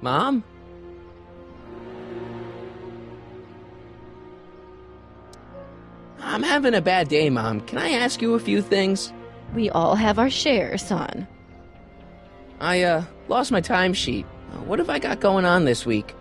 Mom? I'm having a bad day, Mom. Can I ask you a few things? We all have our share, son. I, lost my timesheet. What have I got going on this week?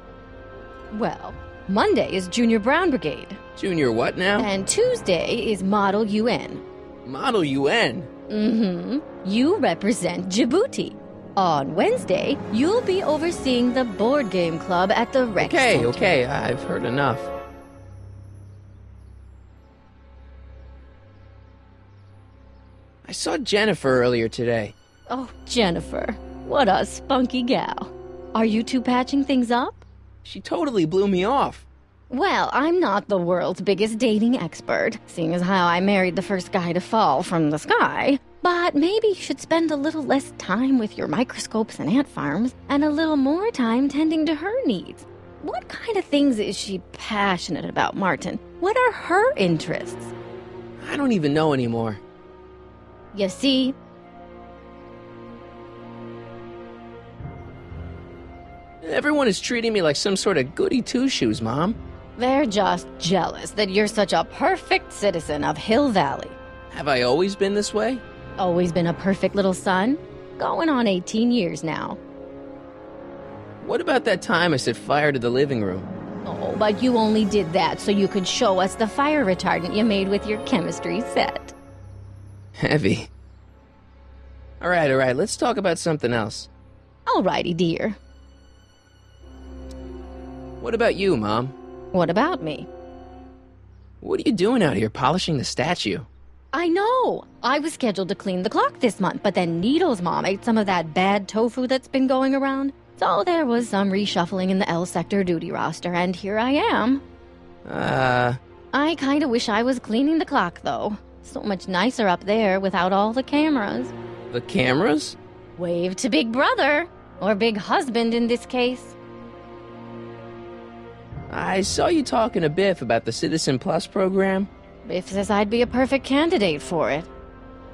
Well, Monday is Junior Brown Brigade. Junior what now? And Tuesday is Model UN. Model UN? Mm-hmm. You represent Djibouti. On Wednesday, you'll be overseeing the board game club at the rec center. Okay, I've heard enough. I saw Jennifer earlier today. Oh, Jennifer. What a spunky gal. Are you two patching things up? She totally blew me off. Well, I'm not the world's biggest dating expert, seeing as how I married the first guy to fall from the sky. But maybe you should spend a little less time with your microscopes and ant farms, and a little more time tending to her needs. What kind of things is she passionate about, Martin? What are her interests? I don't even know anymore. You see? Everyone is treating me like some sort of goody two-shoes, Mom. They're just jealous that you're such a perfect citizen of Hill Valley. Have I always been this way? Always been a perfect little son? Going on 18 years now. What about that time I set fire to the living room? Oh, but you only did that so you could show us the fire retardant you made with your chemistry set. Heavy. All right, let's talk about something else. Alrighty, dear. What about you, Mom? What about me? What are you doing out here polishing the statue? I know! I was scheduled to clean the clock this month, but then Needle's mom ate some of that bad tofu that's been going around. So there was some reshuffling in the L sector duty roster, and here I am. I kinda wish I was cleaning the clock, though. So much nicer up there without all the cameras. The cameras? Wave to Big Brother. Or Big Husband in this case. I saw you talking to Biff about the Citizen Plus program. Biff says I'd be a perfect candidate for it.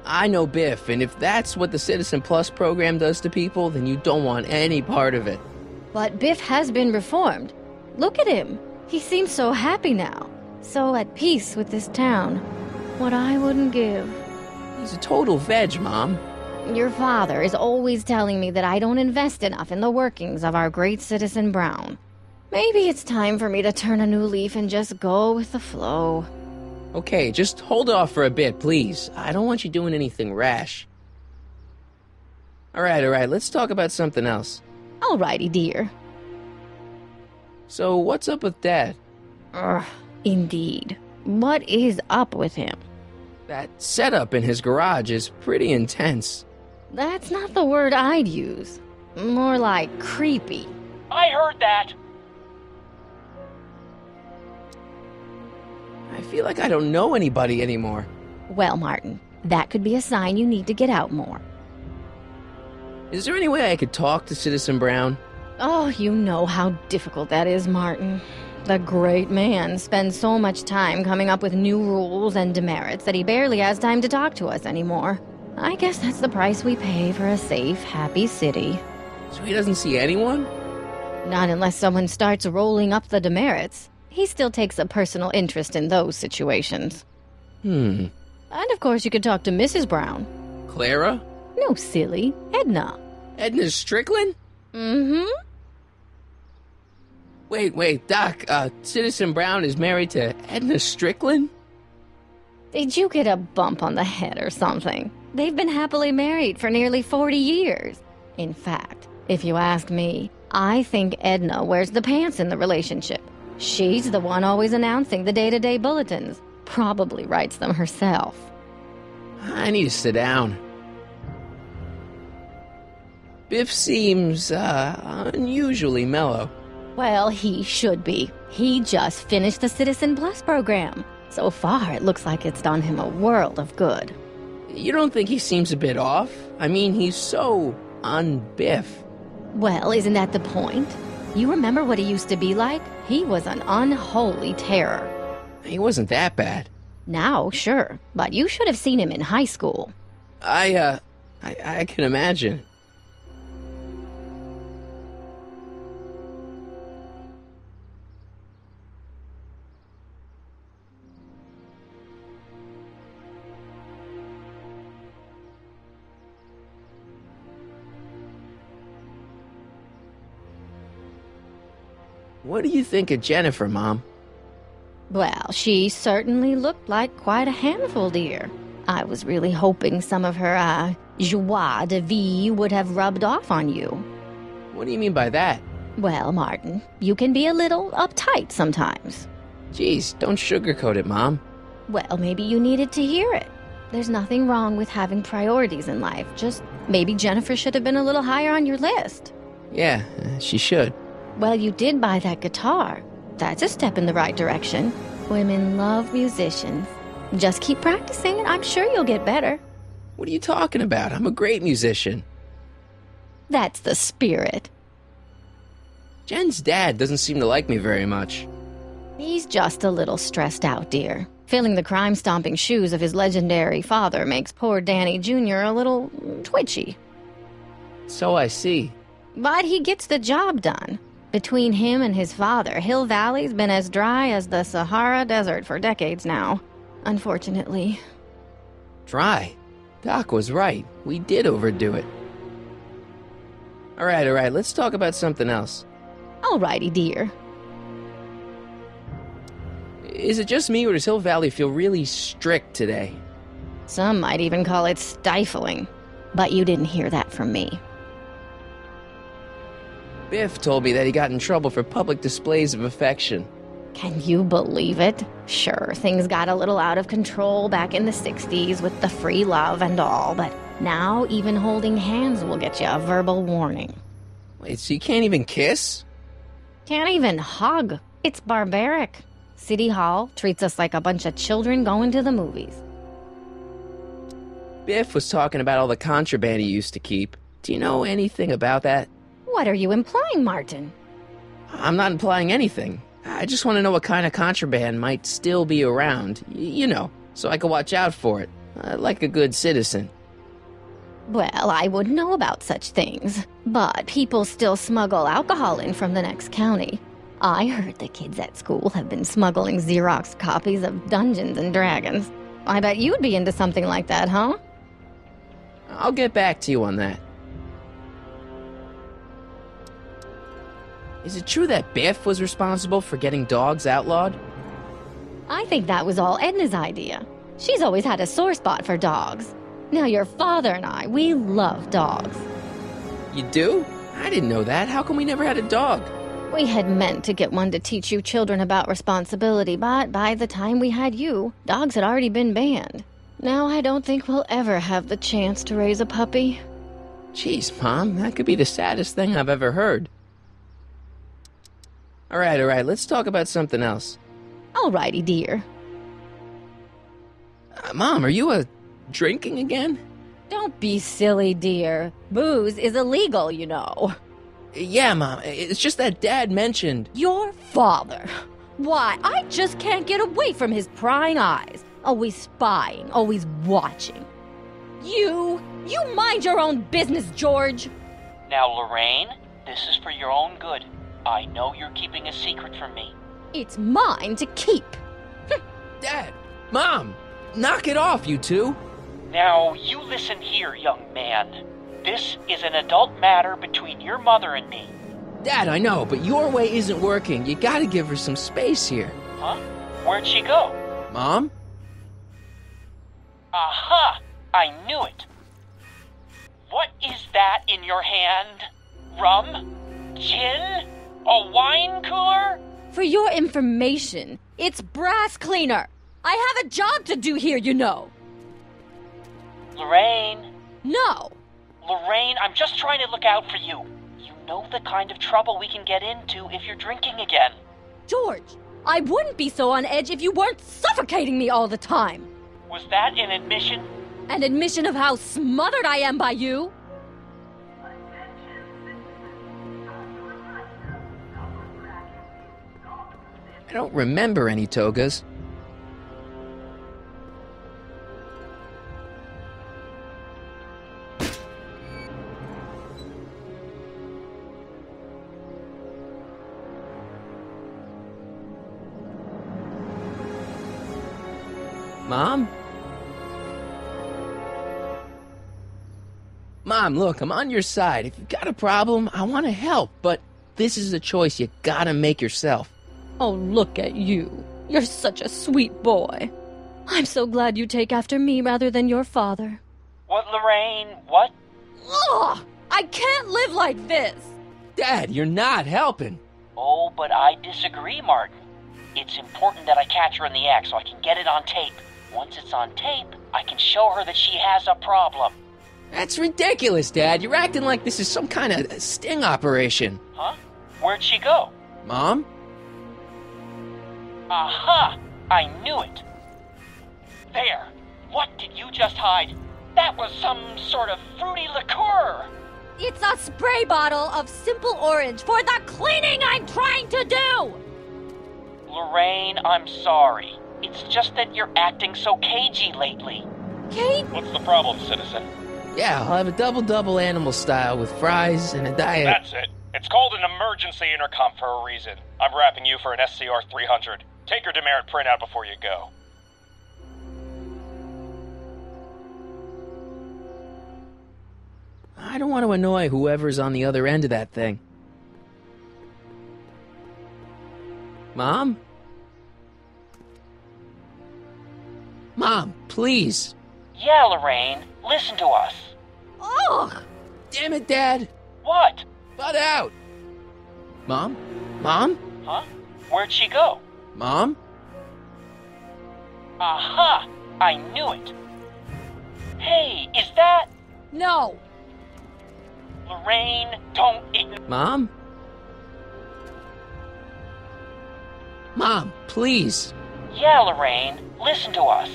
I know Biff, and if that's what the Citizen Plus program does to people, then you don't want any part of it. But Biff has been reformed. Look at him. He seems so happy now. So at peace with this town. What I wouldn't give. He's a total veg, Mom. Your father is always telling me that I don't invest enough in the workings of our great Citizen Brown. Maybe it's time for me to turn a new leaf and just go with the flow. Okay, just hold off for a bit, please. I don't want you doing anything rash. All right, let's talk about something else. Alrighty, dear. So, what's up with Dad? Indeed. What is up with him? That setup in his garage is pretty intense. That's not the word I'd use. More like creepy. I heard that. I feel like I don't know anybody anymore. Well, Martin, that could be a sign you need to get out more. Is there any way I could talk to Citizen Brown? Oh, you know how difficult that is, Martin. The great man spends so much time coming up with new rules and demerits that he barely has time to talk to us anymore. I guess that's the price we pay for a safe, happy city. So he doesn't see anyone? Not unless someone starts rolling up the demerits. He still takes a personal interest in those situations. And of course you could talk to Mrs. Brown. Clara? No, silly. Edna. Edna Strickland? Mm-hmm. Wait, Doc, Citizen Brown is married to Edna Strickland? Did you get a bump on the head or something? They've been happily married for nearly 40 years. In fact, if you ask me, I think Edna wears the pants in the relationship. She's the one always announcing the day-to-day bulletins. Probably writes them herself. I need to sit down. Biff seems, unusually mellow. Well, he should be. He just finished the Citizen Plus program. So far, it looks like it's done him a world of good. You don't think he seems a bit off? I mean, he's so un-Biff. Well, isn't that the point? You remember what he used to be like? He was an unholy terror. He wasn't that bad. Now, sure, but you should have seen him in high school. I can imagine. What do you think of Jennifer, Mom? Well, she certainly looked like quite a handful, dear. I was really hoping some of her, joie de vivre would have rubbed off on you. What do you mean by that? Well, Martin, you can be a little uptight sometimes. Jeez, don't sugarcoat it, Mom. Well, maybe you needed to hear it. There's nothing wrong with having priorities in life. Just maybe Jennifer should have been a little higher on your list. Yeah, she should. Well, you did buy that guitar. That's a step in the right direction. Women love musicians. Just keep practicing and I'm sure you'll get better. What are you talking about? I'm a great musician. That's the spirit. Jen's dad doesn't seem to like me very much. He's just a little stressed out, dear. Filling the crime-stomping shoes of his legendary father makes poor Danny Jr. a little twitchy. So I see. But he gets the job done. Between him and his father, Hill Valley's been as dry as the Sahara Desert for decades now. Unfortunately. Dry? Doc was right. We did overdo it. All right, let's talk about something else. Alrighty, dear. Is it just me, or does Hill Valley feel really strict today? Some might even call it stifling. But you didn't hear that from me. Biff told me that he got in trouble for public displays of affection. Can you believe it? Sure, things got a little out of control back in the 60s with the free love and all, but now even holding hands will get you a verbal warning. Wait, so you can't even kiss? Can't even hug. It's barbaric. City Hall treats us like a bunch of children going to the movies. Biff was talking about all the contraband he used to keep. Do you know anything about that? What are you implying, Martin? I'm not implying anything. I just want to know what kind of contraband might still be around, you know, so I can watch out for it, like a good citizen. Well, I wouldn't know about such things, but people still smuggle alcohol in from the next county. I heard the kids at school have been smuggling Xerox copies of Dungeons and Dragons. I bet you'd be into something like that, huh? I'll get back to you on that. Is it true that Biff was responsible for getting dogs outlawed? I think that was all Edna's idea. She's always had a sore spot for dogs. Now your father and I, we love dogs. You do? I didn't know that. How come we never had a dog? We had meant to get one to teach you children about responsibility, but by the time we had you, dogs had already been banned. Now I don't think we'll ever have the chance to raise a puppy. Jeez, Mom, that could be the saddest thing I've ever heard. All right, let's talk about something else. Alrighty, dear. Mom, are you, drinking again? Don't be silly, dear. Booze is illegal, you know. Yeah, Mom, it's just that Dad mentioned... Your father. Why, I just can't get away from his prying eyes. Always spying, always watching. You mind your own business, George. Now, Lorraine, this is for your own good. I know you're keeping a secret from me. It's mine to keep. Dad! Mom! Knock it off, you two! Now, you listen here, young man. This is an adult matter between your mother and me. Dad, I know, but your way isn't working. You gotta give her some space here. Huh? Where'd she go? Mom? Aha! I knew it. What is that in your hand? Rum? Gin? A wine cooler? For your information, it's brass cleaner. I have a job to do here, you know. Lorraine. No. Lorraine, I'm just trying to look out for you. You know the kind of trouble we can get into if you're drinking again. George, I wouldn't be so on edge if you weren't suffocating me all the time. Was that an admission? An admission of how smothered I am by you? I don't remember any togas. Mom? Mom, look, I'm on your side. If you've got a problem, I want to help, but this is a choice you gotta make yourself. Oh, look at you. You're such a sweet boy. I'm so glad you take after me rather than your father. What, Lorraine? What? Ugh! I can't live like this! Dad, you're not helping. Oh, but I disagree, Martin. It's important that I catch her in the act so I can get it on tape. Once it's on tape, I can show her that she has a problem. That's ridiculous, Dad. You're acting like this is some kind of sting operation. Huh? Where'd she go? Mom? Aha! I knew it. There. What did you just hide? That was some sort of fruity liqueur. It's a spray bottle of simple orange for the cleaning I'm trying to do! Lorraine, I'm sorry. It's just that you're acting so cagey lately. Kate? What's the problem, citizen? Yeah, I'll have a double animal style with fries and a diet. That's it. It's called an emergency intercom for a reason. I'm wrapping you for an SCR 300. Take your demerit printout before you go. I don't want to annoy whoever's on the other end of that thing. Mom? Mom, please. Yeah, Lorraine, listen to us. Ugh! Damn it, Dad. What? Butt out. Mom? Mom? Huh? Where'd she go? Mom? Aha! I knew it. Hey, is that... No! Lorraine, don't ignore... Mom? Mom, please. Yeah, Lorraine, listen to us.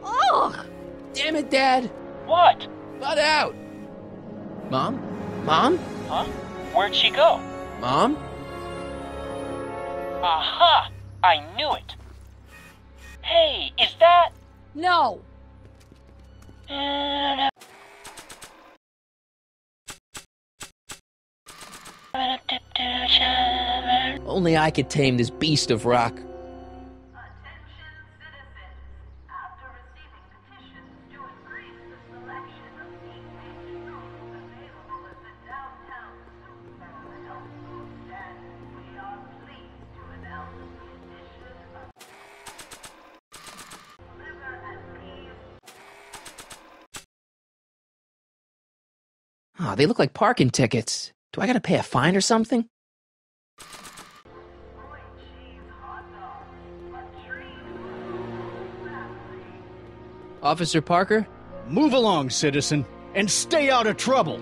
Ugh! Damn it, Dad. What? Butt out. Mom? Mom? Huh? Where'd she go? Mom? Aha! I knew it. Hey, is that... No! Only I could tame this beast of rock. Attention citizens. After receiving petitions to increase the selection of seat-based foods available at the downtown Super Health Food Stand, we are pleased to announce the addition of liver and peas. Oh, they look like parking tickets. Do I gotta pay a fine or something? Officer Parker? Move along, citizen, and stay out of trouble.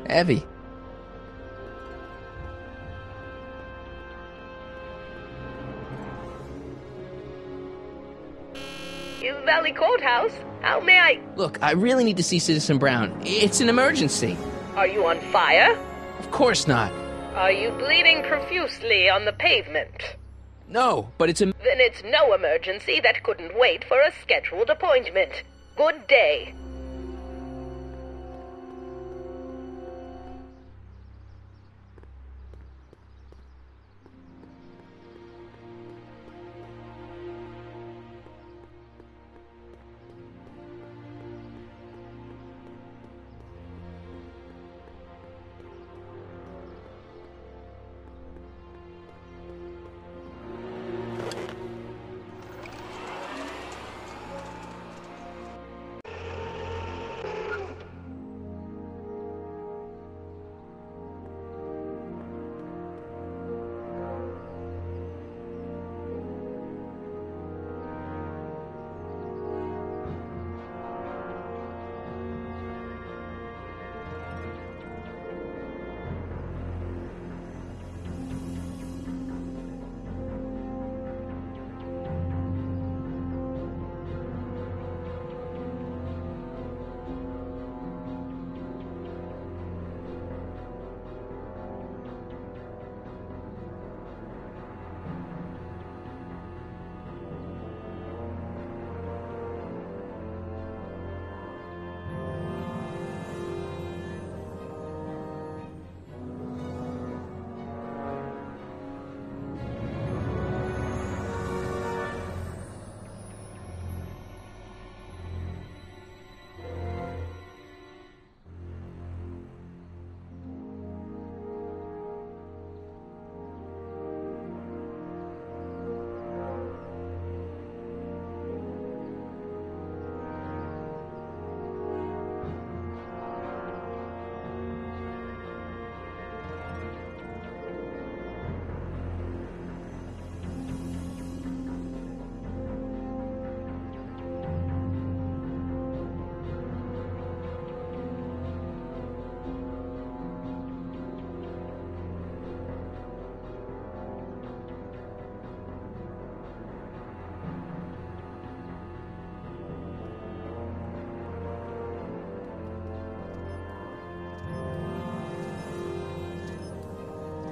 Heavy. Hill Valley Courthouse? How may I... Look, I really need to see Citizen Brown. It's an emergency. Are you on fire? Of course not. Are you bleeding profusely on the pavement? No, but it's a... Then it's no emergency that couldn't wait for a scheduled appointment. Good day.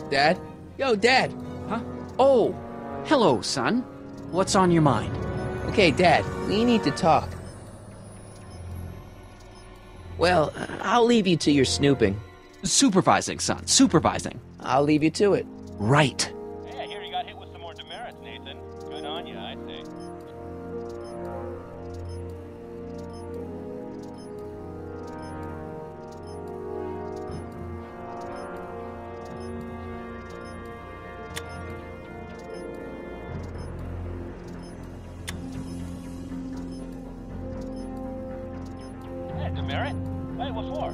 Dad? Yo, Dad! Huh? Oh, hello, son. What's on your mind? Okay, Dad, we need to talk. Well, I'll leave you to your snooping. Supervising, son. Supervising. I'll leave you to it. Right. Hey, I hear you got hit with some more demerits, Nathan. Good on you, I say. Hey, demerit? Hey, what for?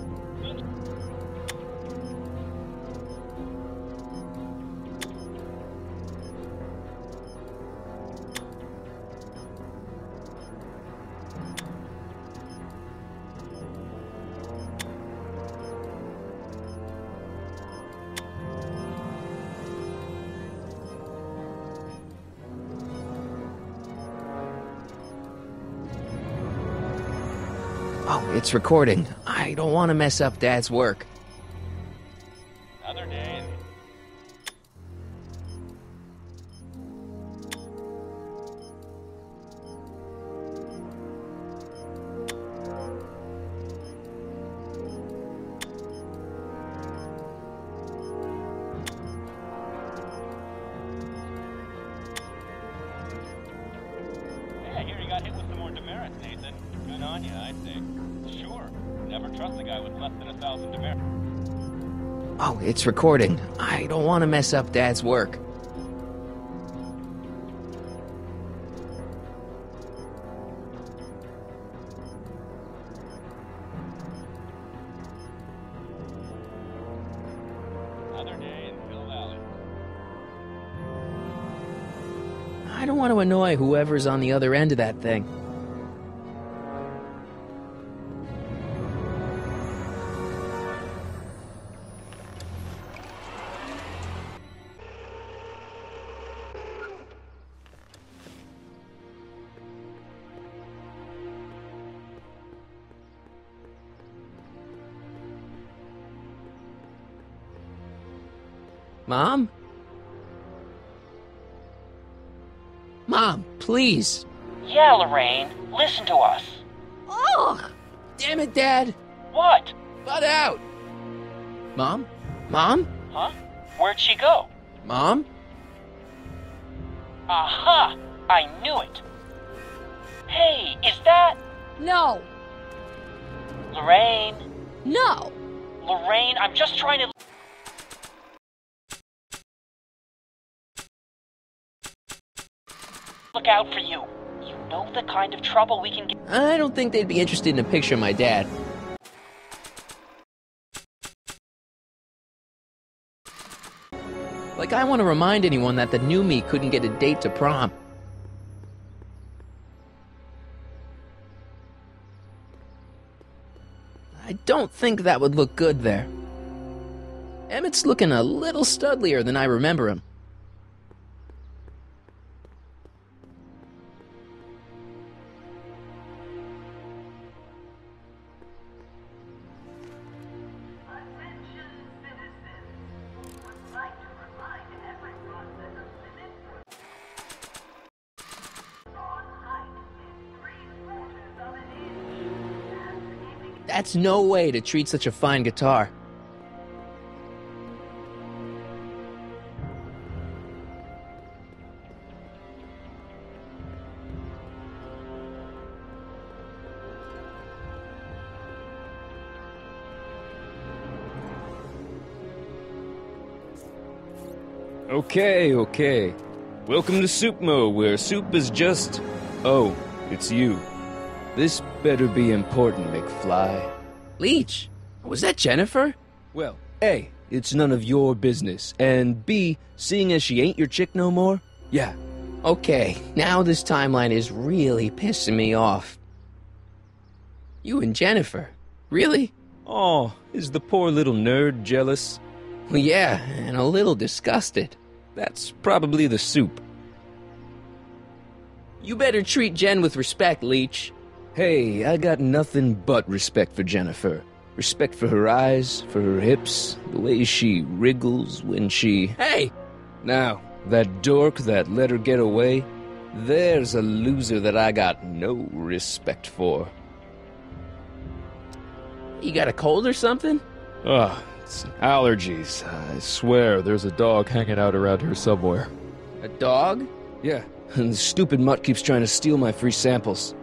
Oh, it's recording. I don't want to mess up Dad's work. Another day. Hey, I hear you got hit with some more demerits, Nathan. Good on you, I say. Sure. Never trust a guy with less than 1,000 demerits. Oh, it's recording. I don't want to mess up Dad's work. Another day in Hill Valley. I don't want to annoy whoever's on the other end of that thing. Mom? Mom, please. Yeah, Lorraine, listen to us. Ugh! Damn it, Dad. What? Butt out. Mom? Mom? Huh? Where'd she go? Mom? Aha! I knew it. Hey, is that... No! Lorraine? No! Lorraine, I'm just trying to... look out for you. You know the kind of trouble we can get... I don't think they'd be interested in a picture of my dad. Like, I want to remind anyone that the new me couldn't get a date to prom. I don't think that would look good there. Emmett's looking a little studlier than I remember him. Attention citizens. We would like to remind everyone that the limit for on height is 3/4 of an inch. And aiming That's no way to treat such a fine guitar. Okay. Welcome to Soup Mo, where soup is just... Oh, it's you. This better be important, McFly. Leech, was that Jennifer? Well, A, it's none of your business, and B, seeing as she ain't your chick no more, yeah. Okay, now this timeline is really pissing me off. You and Jennifer? Really? Oh, is the poor little nerd jealous? Well, yeah, and a little disgusted. That's probably the soup. You better treat Jen with respect, Leech. Hey, I got nothing but respect for Jennifer. Respect for her eyes, for her hips, the way she wriggles when she... Hey! Now, that dork that let her get away, there's a loser that I got no respect for. You got a cold or something? Ugh, it's allergies. I swear there's a dog hanging out around here somewhere. A dog? Yeah, and the stupid mutt keeps trying to steal my free samples.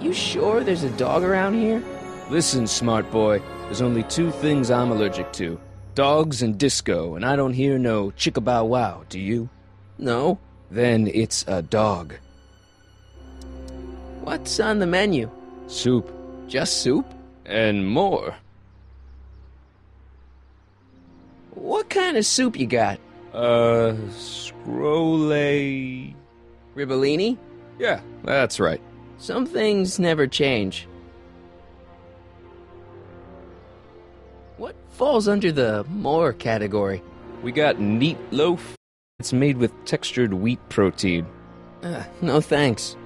You sure there's a dog around here? Listen, smart boy, there's only two things I'm allergic to. Dogs and disco, and I don't hear no chicka-bow-wow, do you? No. Then it's a dog. What's on the menu? Soup. Just soup? And more. What kind of soup you got? Scrolle... Ribellini? Yeah, that's right. Some things never change. What falls under the more category? We got neat loaf. It's made with textured wheat protein. No thanks.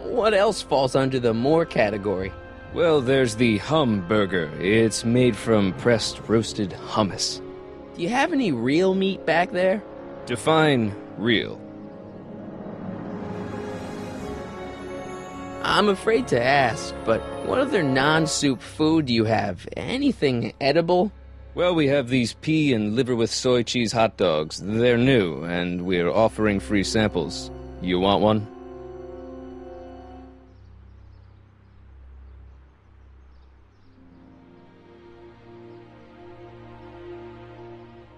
What else falls under the more category? Well, there's the hum burger. It's made from pressed roasted hummus. Do you have any real meat back there? Define real. I'm afraid to ask, but what other non-soup food do you have? Anything edible? Well, we have these pea and liver with soy cheese hot dogs. They're new, and we're offering free samples. You want one?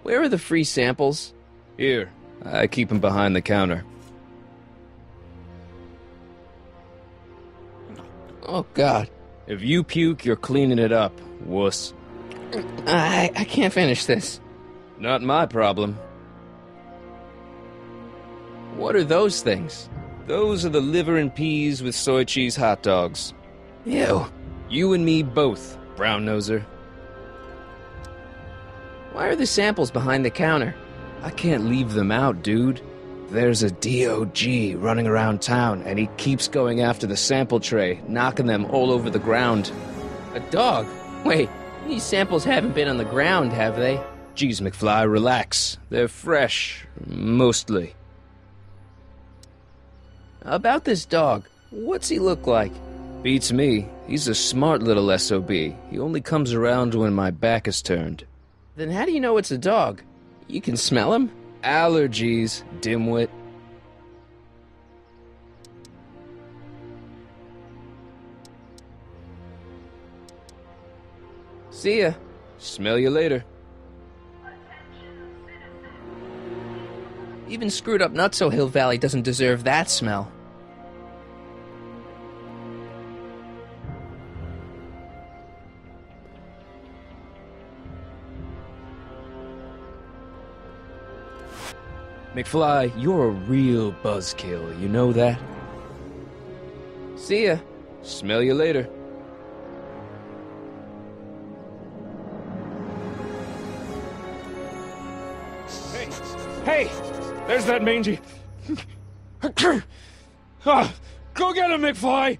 Where are the free samples? Here. I keep them behind the counter. Oh, God. If you puke, you're cleaning it up, wuss. I can't finish this. Not my problem. What are those things? Those are the liver and peas with soy cheese hot dogs. Ew. You and me both, brown noser. Why are the samples behind the counter? I can't leave them out, dude. There's a DOG running around town, and he keeps going after the sample tray, knocking them all over the ground. A dog? Wait, these samples haven't been on the ground, have they? Geez, McFly, relax. They're fresh, mostly. About this dog, what's he look like? Beats me. He's a smart little SOB. He only comes around when my back is turned. Then how do you know it's a dog? You can smell him? Allergies, dimwit. See ya. Smell you later. Even screwed up Nutso Hill Valley doesn't deserve that smell. McFly, you're a real buzzkill, you know that? See ya. Smell you later. Hey! There's that mangy... Go get him, McFly!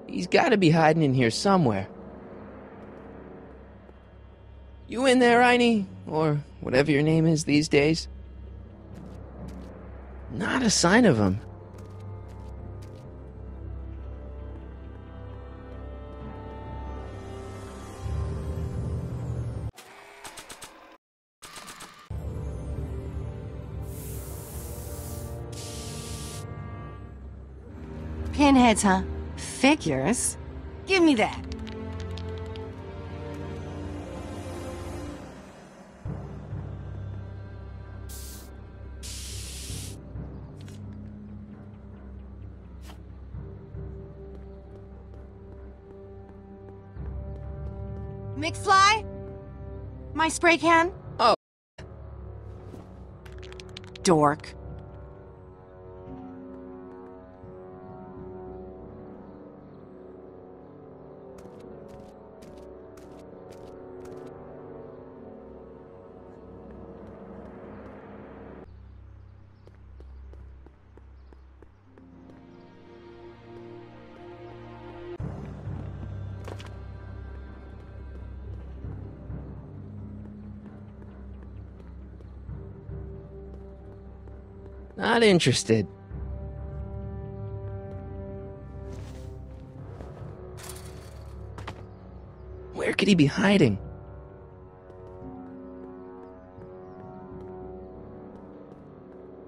He's gotta be hiding in here somewhere. You in there, Einie? Or whatever your name is these days? Not a sign of him. Pinheads, huh? Figures? Give me that. McFly? My spray can? Oh. Dork. Not interested. Where could he be hiding?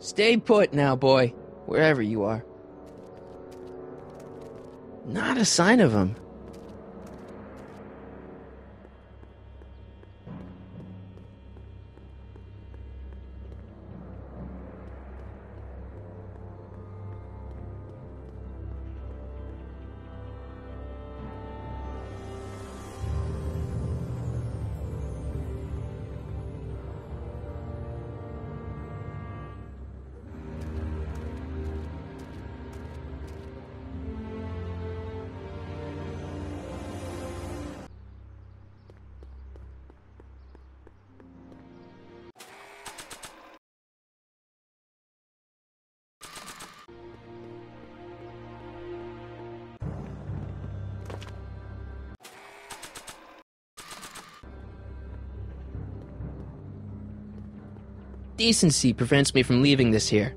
Stay put now, boy, wherever you are. Not a sign of him. Decency prevents me from leaving this here.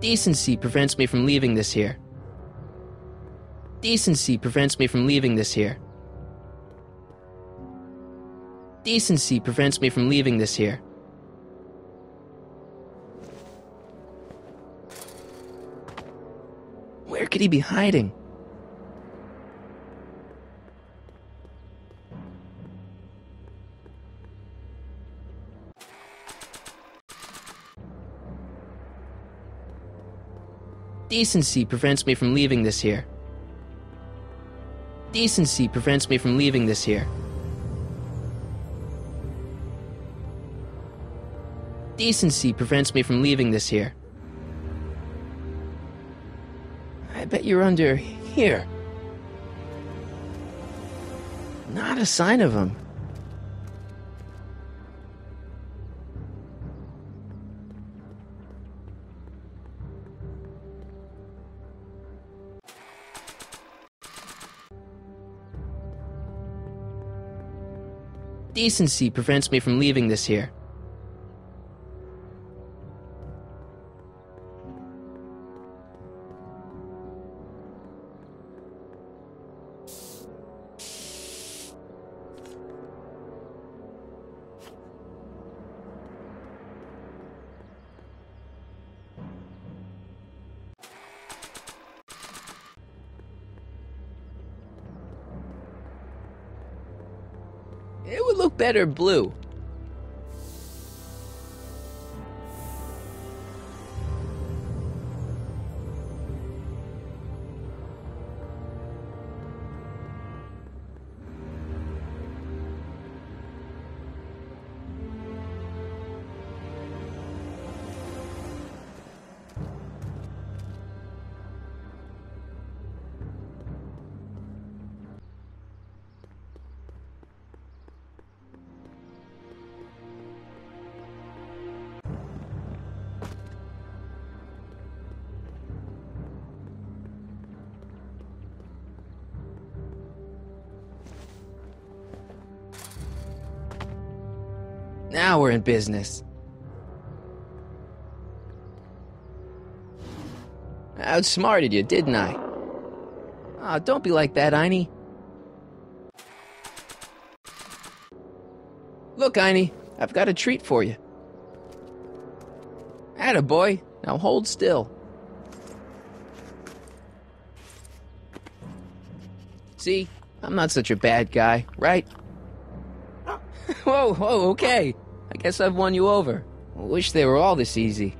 Decency prevents me from leaving this here. Decency prevents me from leaving this here. Decency prevents me from leaving this here. Where could he be hiding? Decency prevents me from leaving this here. Decency prevents me from leaving this here. Decency prevents me from leaving this here. I bet you're under here. Not a sign of him. Decency prevents me from leaving this here. It would look better blue. Now we're in business. I outsmarted you, didn't I? Oh, don't be like that, Einie. Look, Einie, I've got a treat for you. Attaboy, now hold still. See, I'm not such a bad guy, right? Whoa, okay. I guess I've won you over. I wish they were all this easy.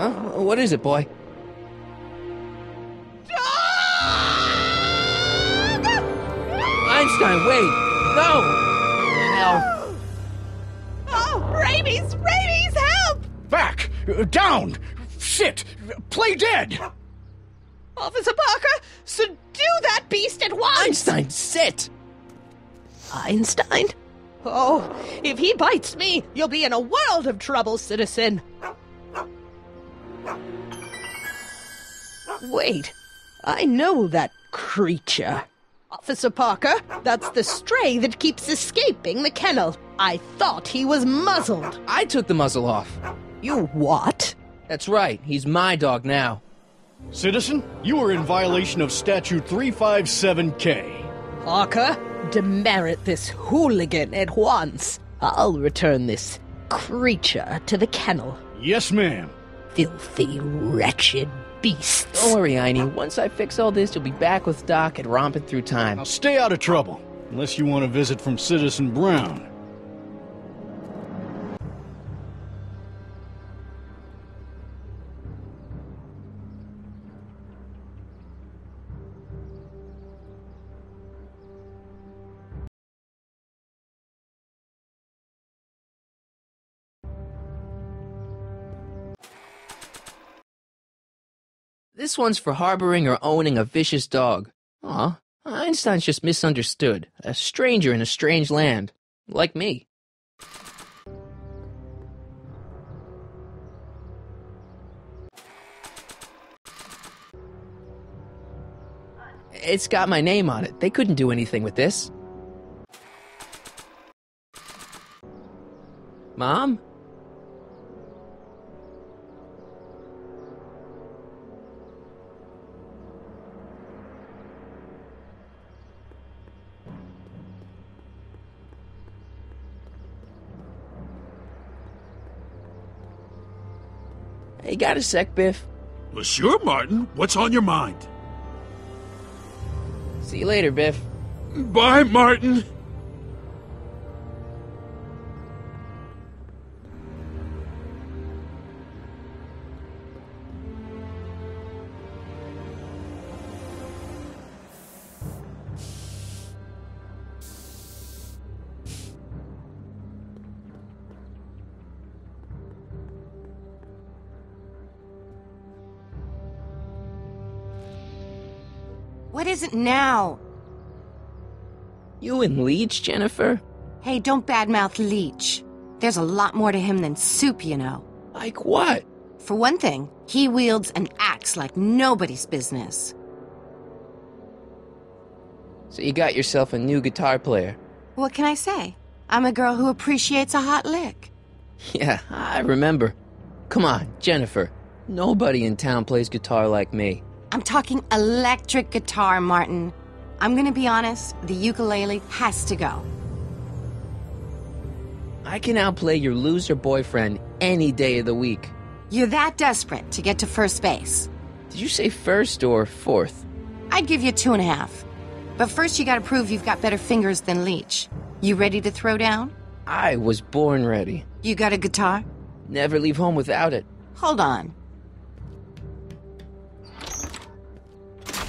Huh? What is it, boy? Einstein, wait! No! Hell. Oh, rabies! Rabies, help! Back! Down! Sit! Play dead! Officer Parker, subdue that beast at once! Einstein, sit! Einstein? Oh, if he bites me, you'll be in a world of trouble, citizen. Wait, I know that creature. Officer Parker, that's the stray that keeps escaping the kennel. I thought he was muzzled. I took the muzzle off. You what? That's right, he's my dog now. Citizen, you are in violation of Statute 357K. Parker, demerit this hooligan at once. I'll return this creature to the kennel. Yes, ma'am. Filthy, wretched beasts. Don't worry, Einie. Once I fix all this, you'll be back with Doc and romping through time. Now stay out of trouble, unless you want a visit from Citizen Brown. This one's for harboring or owning a vicious dog. Aw, Einstein's just misunderstood. A stranger in a strange land. Like me. It's got my name on it. They couldn't do anything with this. Mom? Hey, got a sec, Biff? Well, sure, Martin. What's on your mind? See you later, Biff. Bye, Martin. What is it now? You and Leech, Jennifer? Hey, don't badmouth Leech. There's a lot more to him than soup, you know. Like what? For one thing, he wields an axe like nobody's business. So you got yourself a new guitar player. What can I say? I'm a girl who appreciates a hot lick. Yeah, I remember. Come on, Jennifer. Nobody in town plays guitar like me. I'm talking electric guitar, Martin. I'm gonna be honest, the ukulele has to go. I can outplay your loser boyfriend any day of the week. You're that desperate to get to first base. Did you say first or fourth? I'd give you 2.5. But first you gotta prove you've got better fingers than Leech. You ready to throw down? I was born ready. You got a guitar? Never leave home without it. Hold on.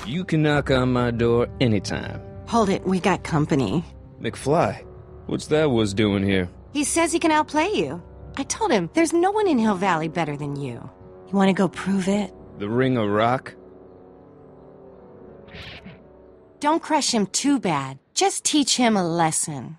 You can knock on my door anytime. Hold it, we got company. McFly, what's that was doing here? He says he can outplay you. I told him, there's no one in Hill Valley better than you. You wanna go prove it? The Ring of Rock? Don't crush him too bad. Just teach him a lesson.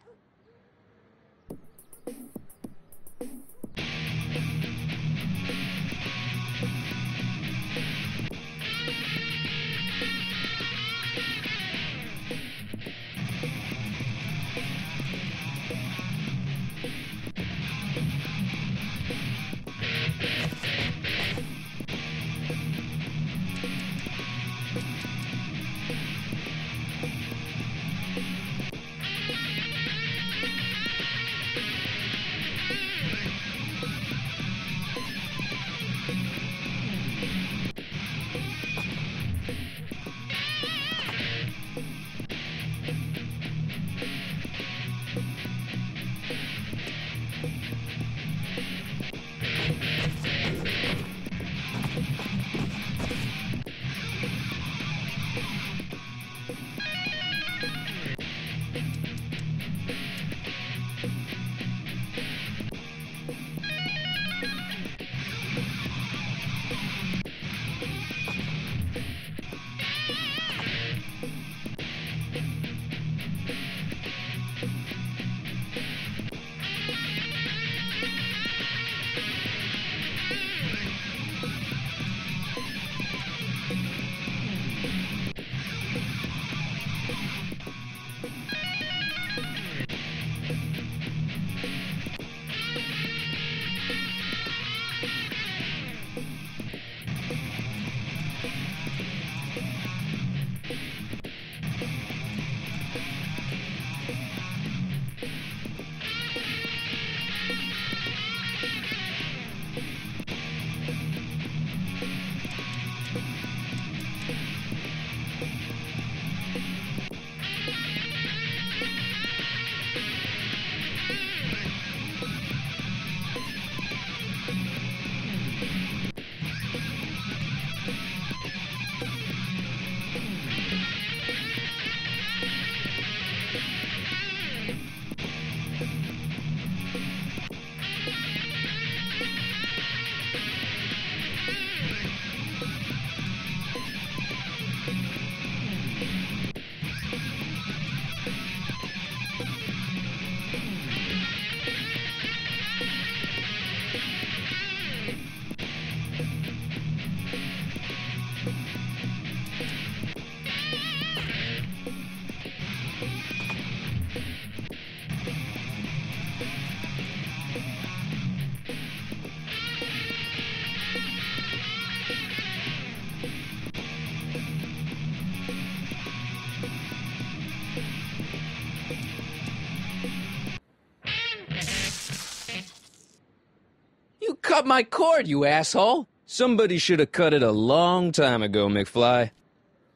cut my cord, you asshole! Somebody should have cut it a long time ago, McFly.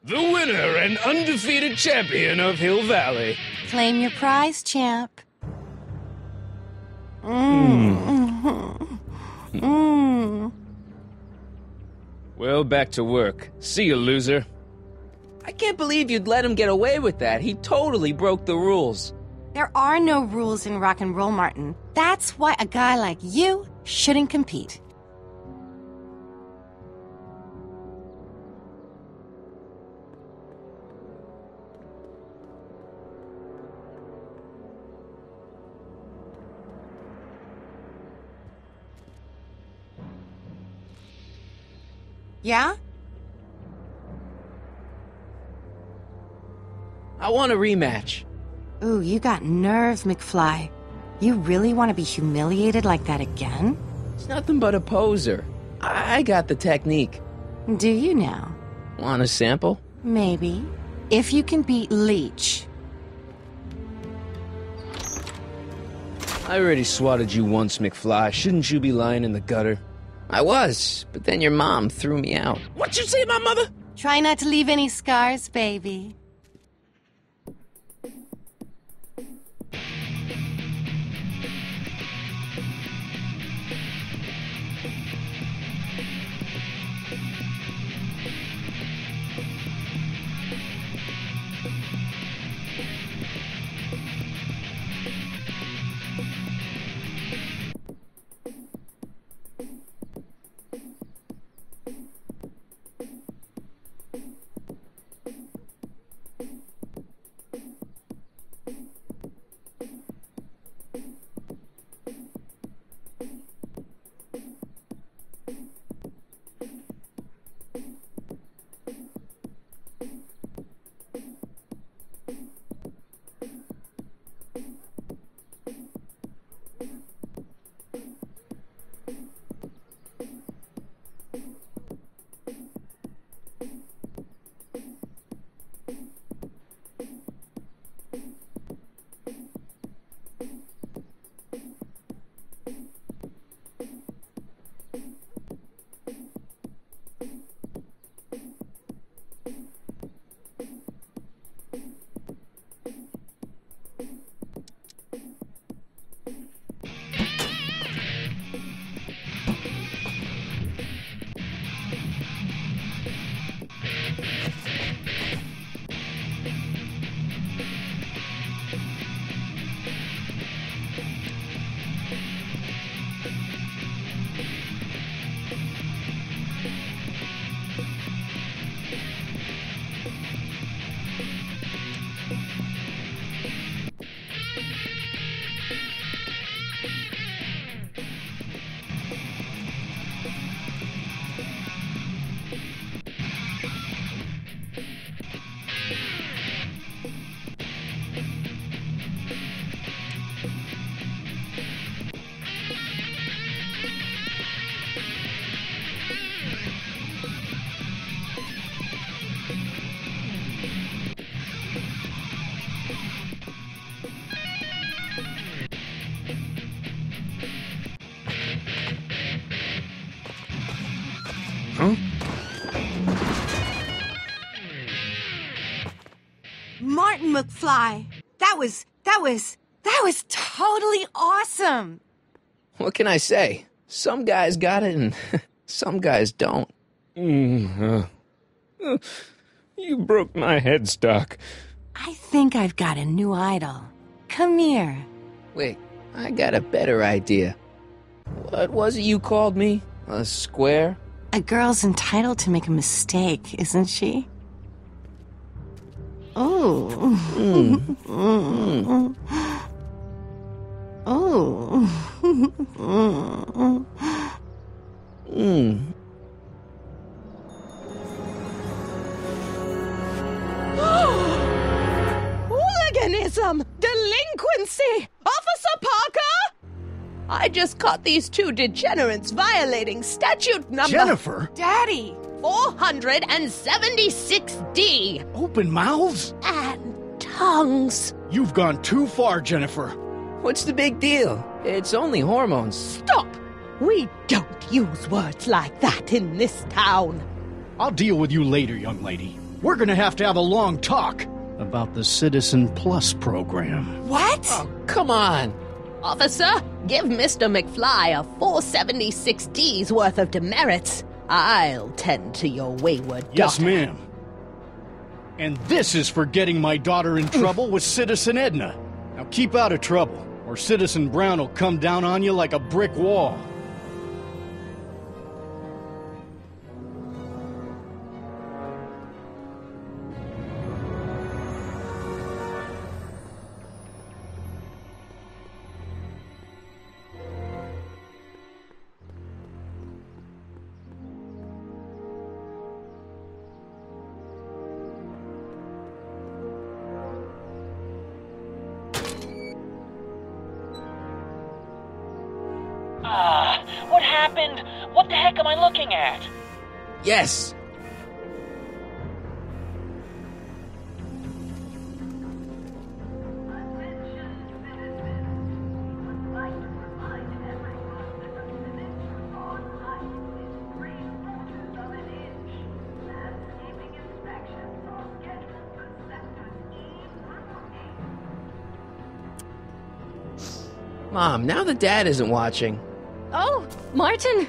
The winner and undefeated champion of Hill Valley. Claim your prize, champ. Well, back to work. See you, loser. I can't believe you'd let him get away with that. He totally broke the rules. There are no rules in rock and roll, Martin. That's why a guy like you shouldn't compete. Yeah? I want a rematch. Ooh, you got nerve, McFly. You really want to be humiliated like that again? It's nothing but a poser. I got the technique. Do you now? Want a sample? Maybe. If you can beat Leech. I already swatted you once, McFly. Shouldn't you be lying in the gutter? I was, but then your mom threw me out. What'd you say, my mother? Try not to leave any scars, baby. Huh? Martin McFly, that was totally awesome. What can I say? Some guys got it and some guys don't. You broke my headstock. I think I've got a new idol. Come here. Wait, I got a better idea. What was it you called me? A square? A girl's entitled to make a mistake, isn't she? Oh. Oh. Hooliganism! Delinquency! Officer Parker! I just caught these two degenerates violating statute number... Jennifer! Daddy! 476D! Open mouths? And tongues. You've gone too far, Jennifer. What's the big deal? It's only hormones. Stop! We don't use words like that in this town. I'll deal with you later, young lady. We're gonna have a long talk about the Citizen Plus program. What? Oh, come on. Officer, give Mr. McFly a 476D's worth of demerits. I'll tend to your wayward daughter. Yes, ma'am. And this is for getting my daughter in trouble with Citizen Edna. Now keep out of trouble, or Citizen Brown will come down on you like a brick wall. What happened? What the heck am I looking at? Yes. Mom, now that Dad isn't watching. Oh, Martin.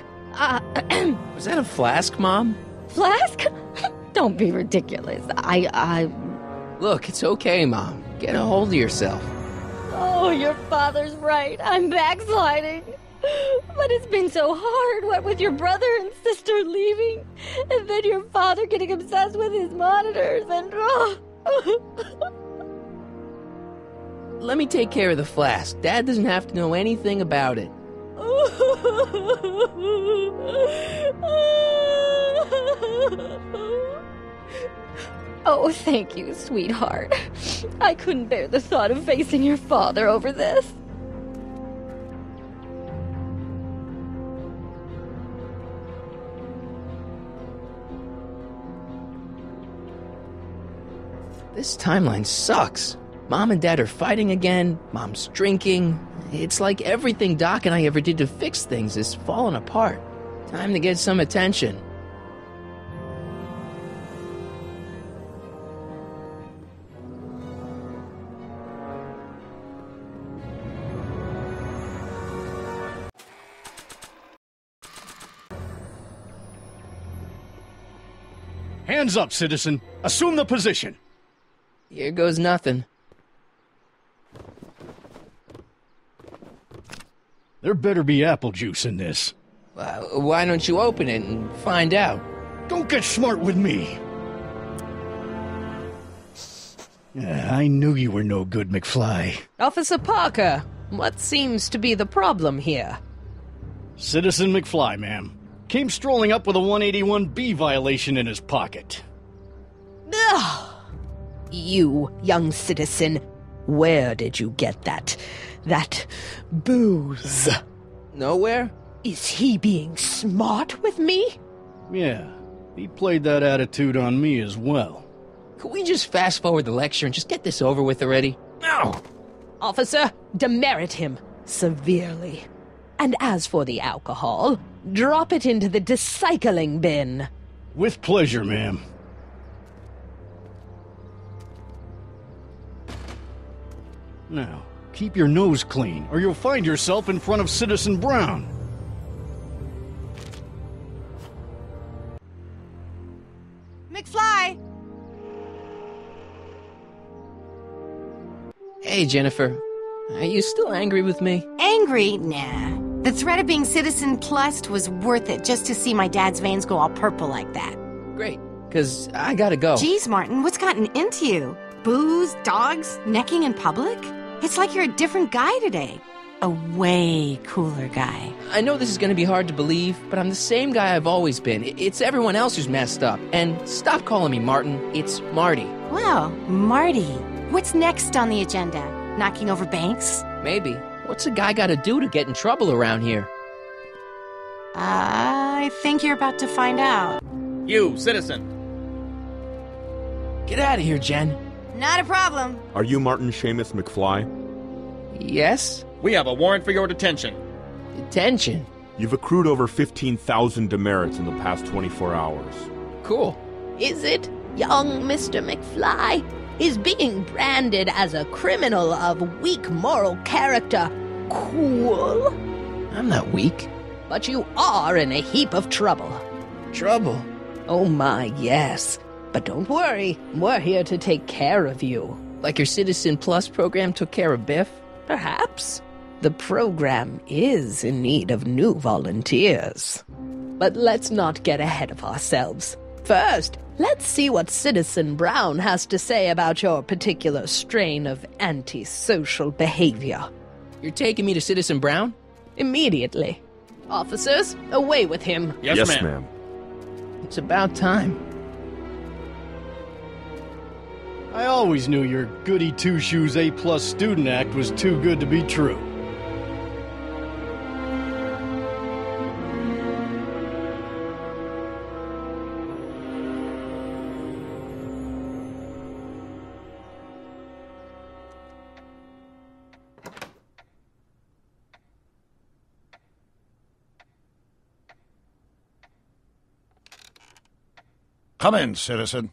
Was that a flask, Mom? Flask? Don't be ridiculous. Look, it's okay, Mom. Get a hold of yourself. Oh, your father's right. I'm backsliding. But it's been so hard, what with your brother and sister leaving, and then your father getting obsessed with his monitors, and... Let me take care of the flask. Dad doesn't have to know anything about it. Oh, thank you, sweetheart. I couldn't bear the thought of facing your father over this. This timeline sucks. Mom and Dad are fighting again. Mom's drinking. It's like everything Doc and I ever did to fix things is falling apart. Time to get some attention. Hands up, citizen. Assume the position. Here goes nothing. There better be apple juice in this. Why don't you open it and find out? Don't get smart with me. I knew you were no good, McFly. Officer Parker, what seems to be the problem here? Citizen McFly, ma'am. Came strolling up with a 181B violation in his pocket. Ugh. You, young citizen, where did you get that booze? Nowhere? Is he being smart with me? Yeah, he played that attitude on me as well. Could we just fast forward the lecture and just get this over with already? No! Officer, demerit him severely. And as for the alcohol, drop it into the recycling bin. With pleasure, ma'am. Now, keep your nose clean, or you'll find yourself in front of Citizen Brown. McFly! Hey, Jennifer. Are you still angry with me? Angry? Nah. The threat of being Citizen Plus was worth it just to see my dad's veins go all purple like that. Great, because I gotta go. Geez, Martin, what's gotten into you? Booze, dogs, necking in public? It's like you're a different guy today. A way cooler guy. I know this is gonna be hard to believe, but I'm the same guy I've always been. It's everyone else who's messed up. And stop calling me Martin. It's Marty. Wow, Marty. What's next on the agenda? Knocking over banks? Maybe. What's a guy gotta do to get in trouble around here? I think you're about to find out. You, citizen. Get out of here, Jen. Not a problem. Are you Martin Seamus McFly? Yes? We have a warrant for your detention. Detention? You've accrued over 15,000 demerits in the past 24 hours. Cool. Is it? Young Mr. McFly is being branded as a criminal of weak moral character. Cool. I'm not weak. But you are in a heap of trouble. Trouble? Oh my, yes. But don't worry, we're here to take care of you. Like your Citizen Plus program took care of Biff? Perhaps. The program is in need of new volunteers. But let's not get ahead of ourselves. First, let's see what Citizen Brown has to say about your particular strain of antisocial behavior. You're taking me to Citizen Brown? Immediately. Officers, away with him. Yes, ma'am. It's about time. I always knew your goody two-shoes A+ student act was too good to be true. Come in, citizen.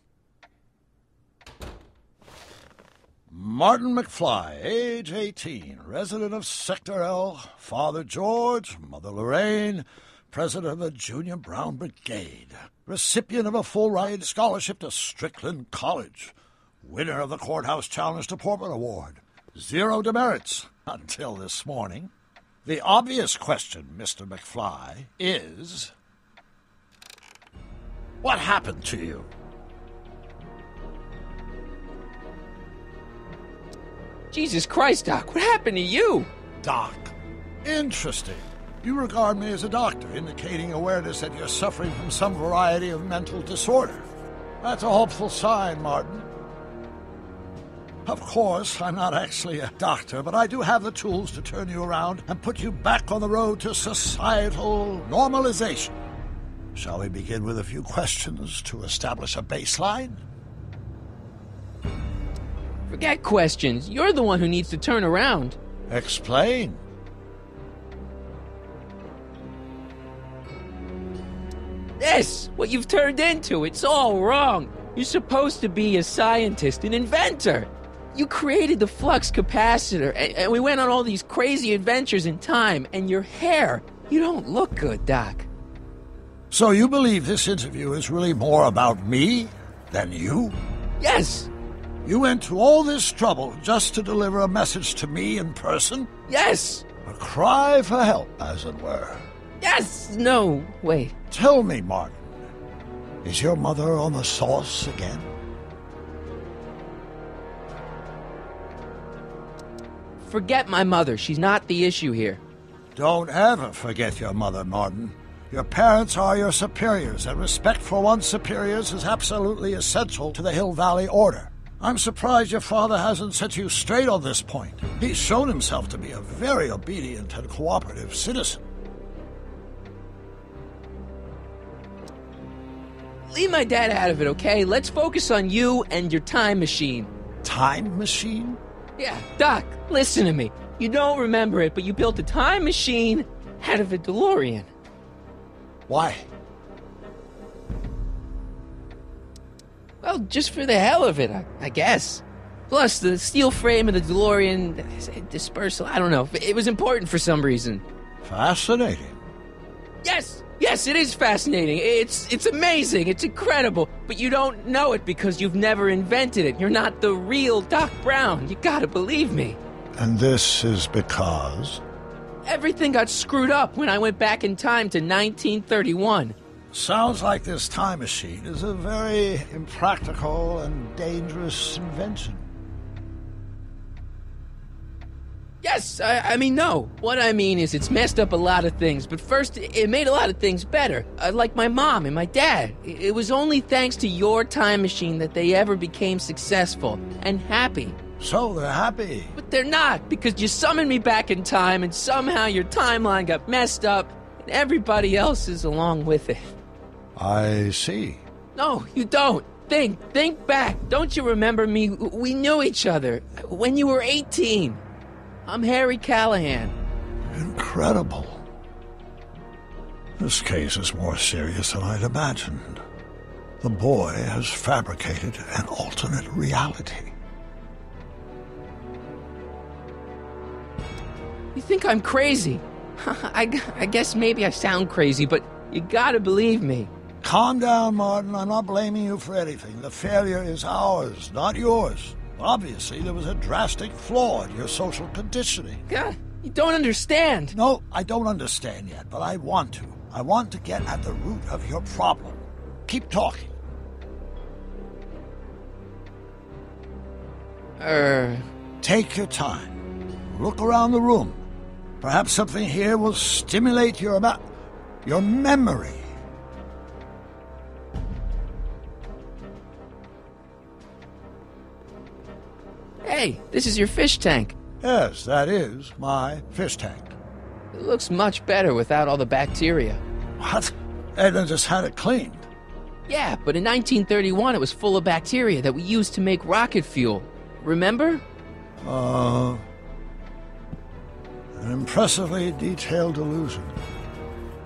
Martin McFly, age 18, resident of Sector L, Father George, Mother Lorraine, president of the Junior Brown Brigade, recipient of a full-ride scholarship to Strickland College, winner of the Courthouse Challenge to Portman Award, 0 demerits until this morning. The obvious question, Mr. McFly, is... what happened to you? Jesus Christ, Doc, what happened to you? Doc. Interesting. You regard me as a doctor, indicating awareness that you're suffering from some variety of mental disorder. That's a hopeful sign, Martin. Of course, I'm not actually a doctor, but I do have the tools to turn you around and put you back on the road to societal normalization. Shall we begin with a few questions to establish a baseline? Forget questions. You're the one who needs to turn around. Explain. This, what you've turned into, it's all wrong. You're supposed to be a scientist, an inventor. You created the flux capacitor, and we went on all these crazy adventures in time, and your hair, you don't look good, Doc. So you believe this interview is really more about me than you? Yes. You went to all this trouble just to deliver a message to me in person? Yes. A cry for help, as it were. Yes. No, wait. Tell me, Martin, is your mother on the sauce again? Forget my mother. She's not the issue here. Don't ever forget your mother, Martin. Your parents are your superiors, and respect for one's superiors is absolutely essential to the Hill Valley Order. I'm surprised your father hasn't set you straight on this point. He's shown himself to be a very obedient and cooperative citizen. Leave my dad out of it, okay? Let's focus on you and your time machine. Time machine? Yeah, Doc, listen to me. You don't remember it, but you built a time machine out of a DeLorean. Why? Well, just for the hell of it, I guess. Plus, the steel frame of the DeLorean, dispersal, I don't know. It was important for some reason. Fascinating. Yes, it is fascinating. It's amazing. It's incredible. But you don't know it because you've never invented it. You're not the real Doc Brown. You gotta believe me. And this is because? Everything got screwed up when I went back in time to 1931. Sounds like this time machine is a very impractical and dangerous invention. Yes, I mean, no. What I mean is it's messed up a lot of things, but first, it made a lot of things better. Like my mom and my dad. It was only thanks to your time machine that they ever became successful and happy. So they're happy. But they're not, because you summoned me back in time, and somehow your timeline got messed up, and everybody else is along with it. I see. No, you don't. Think back. Don't you remember me? We knew each other when you were 18. I'm Harry Callahan. Incredible. This case is more serious than I'd imagined. The boy has fabricated an alternate reality. You think I'm crazy? I guess maybe I sound crazy, but you gotta believe me. Calm down, Martin. I'm not blaming you for anything. The failure is ours, not yours. Obviously, there was a drastic flaw in your social conditioning. God, you don't understand. No, I don't understand yet, but I want to. I want to get at the root of your problem. Keep talking. Take your time. Look around the room. Perhaps something here will stimulate your memory. Hey, this is your fish tank. Yes, that is my fish tank. It looks much better without all the bacteria. What? Edna just had it cleaned. Yeah, but in 1931 it was full of bacteria that we used to make rocket fuel. Remember? An impressively detailed illusion.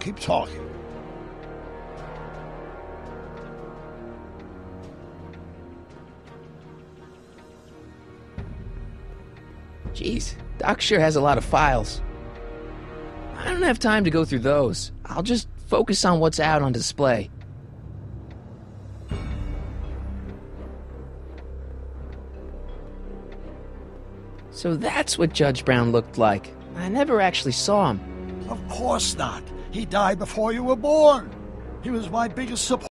Keep talking. Jeez, Doc sure has a lot of files. I don't have time to go through those. I'll just focus on what's out on display. So that's what Judge Brown looked like. I never actually saw him. Of course not. He died before you were born. He was my biggest supporter.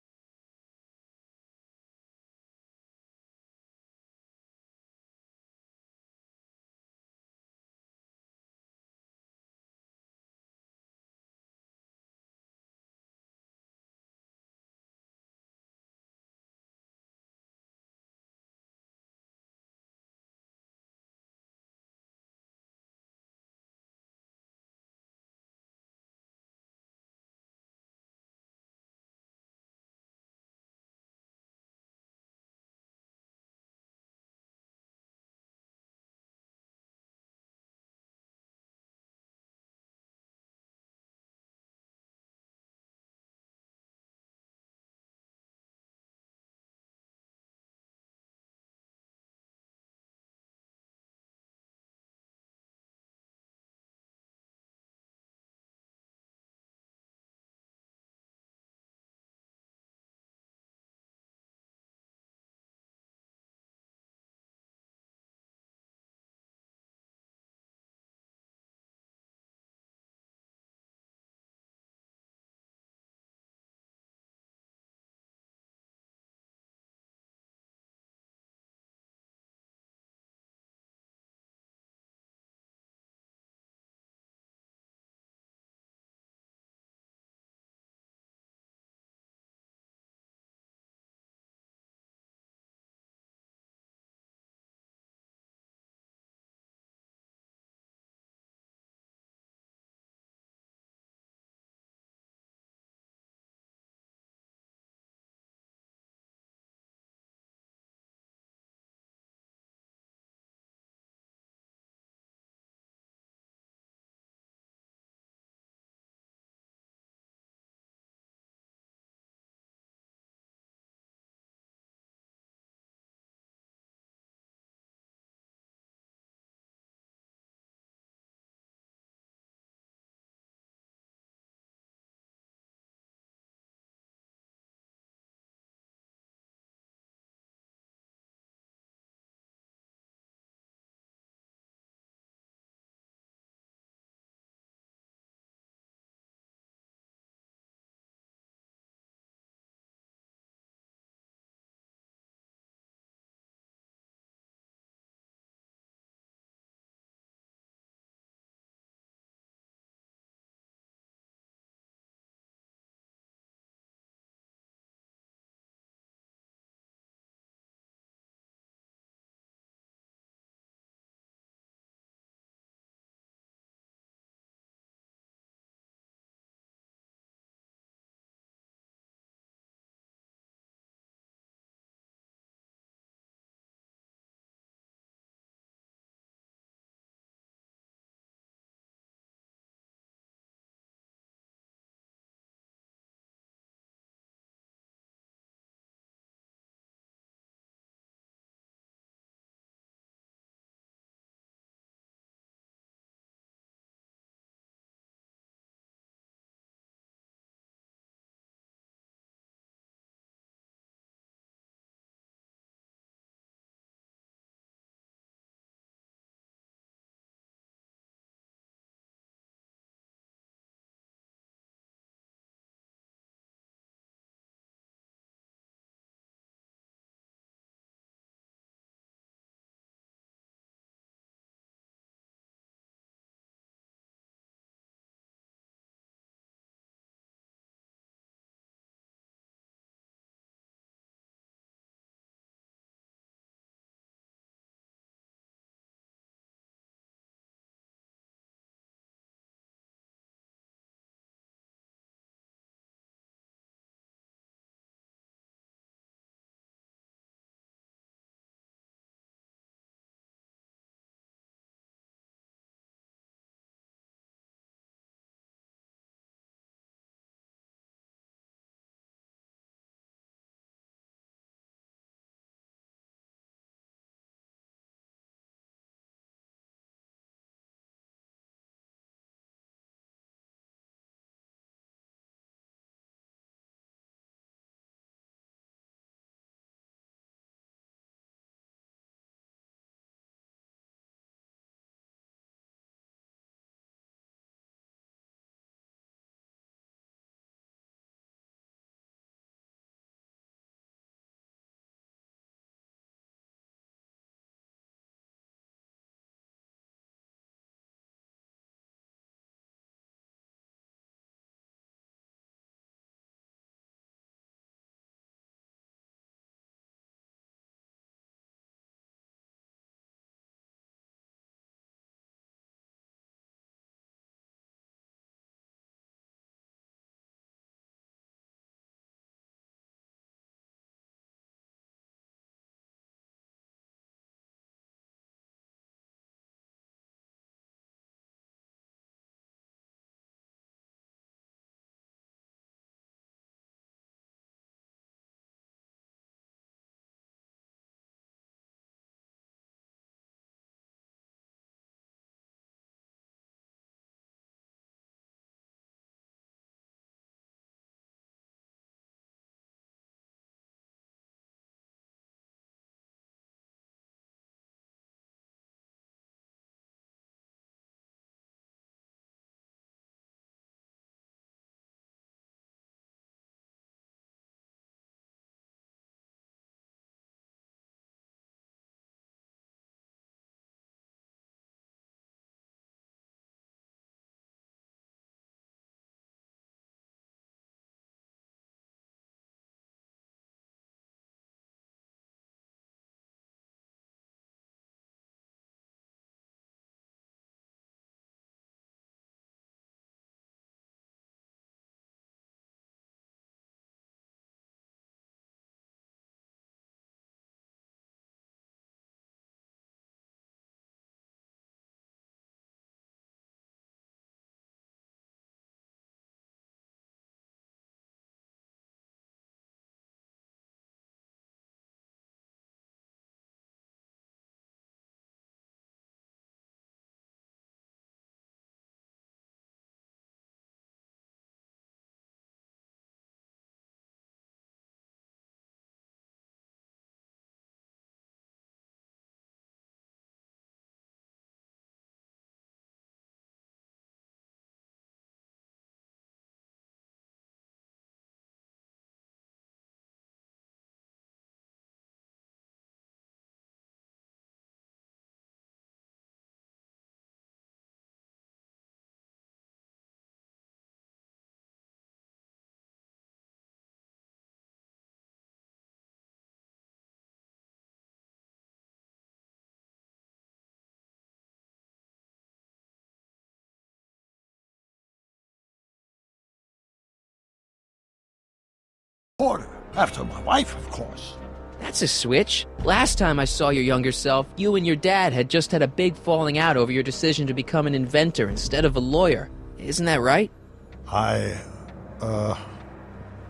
order. After my wife, of course. That's a switch. Last time I saw your younger self, you and your dad had just had a big falling out over your decision to become an inventor instead of a lawyer. Isn't that right?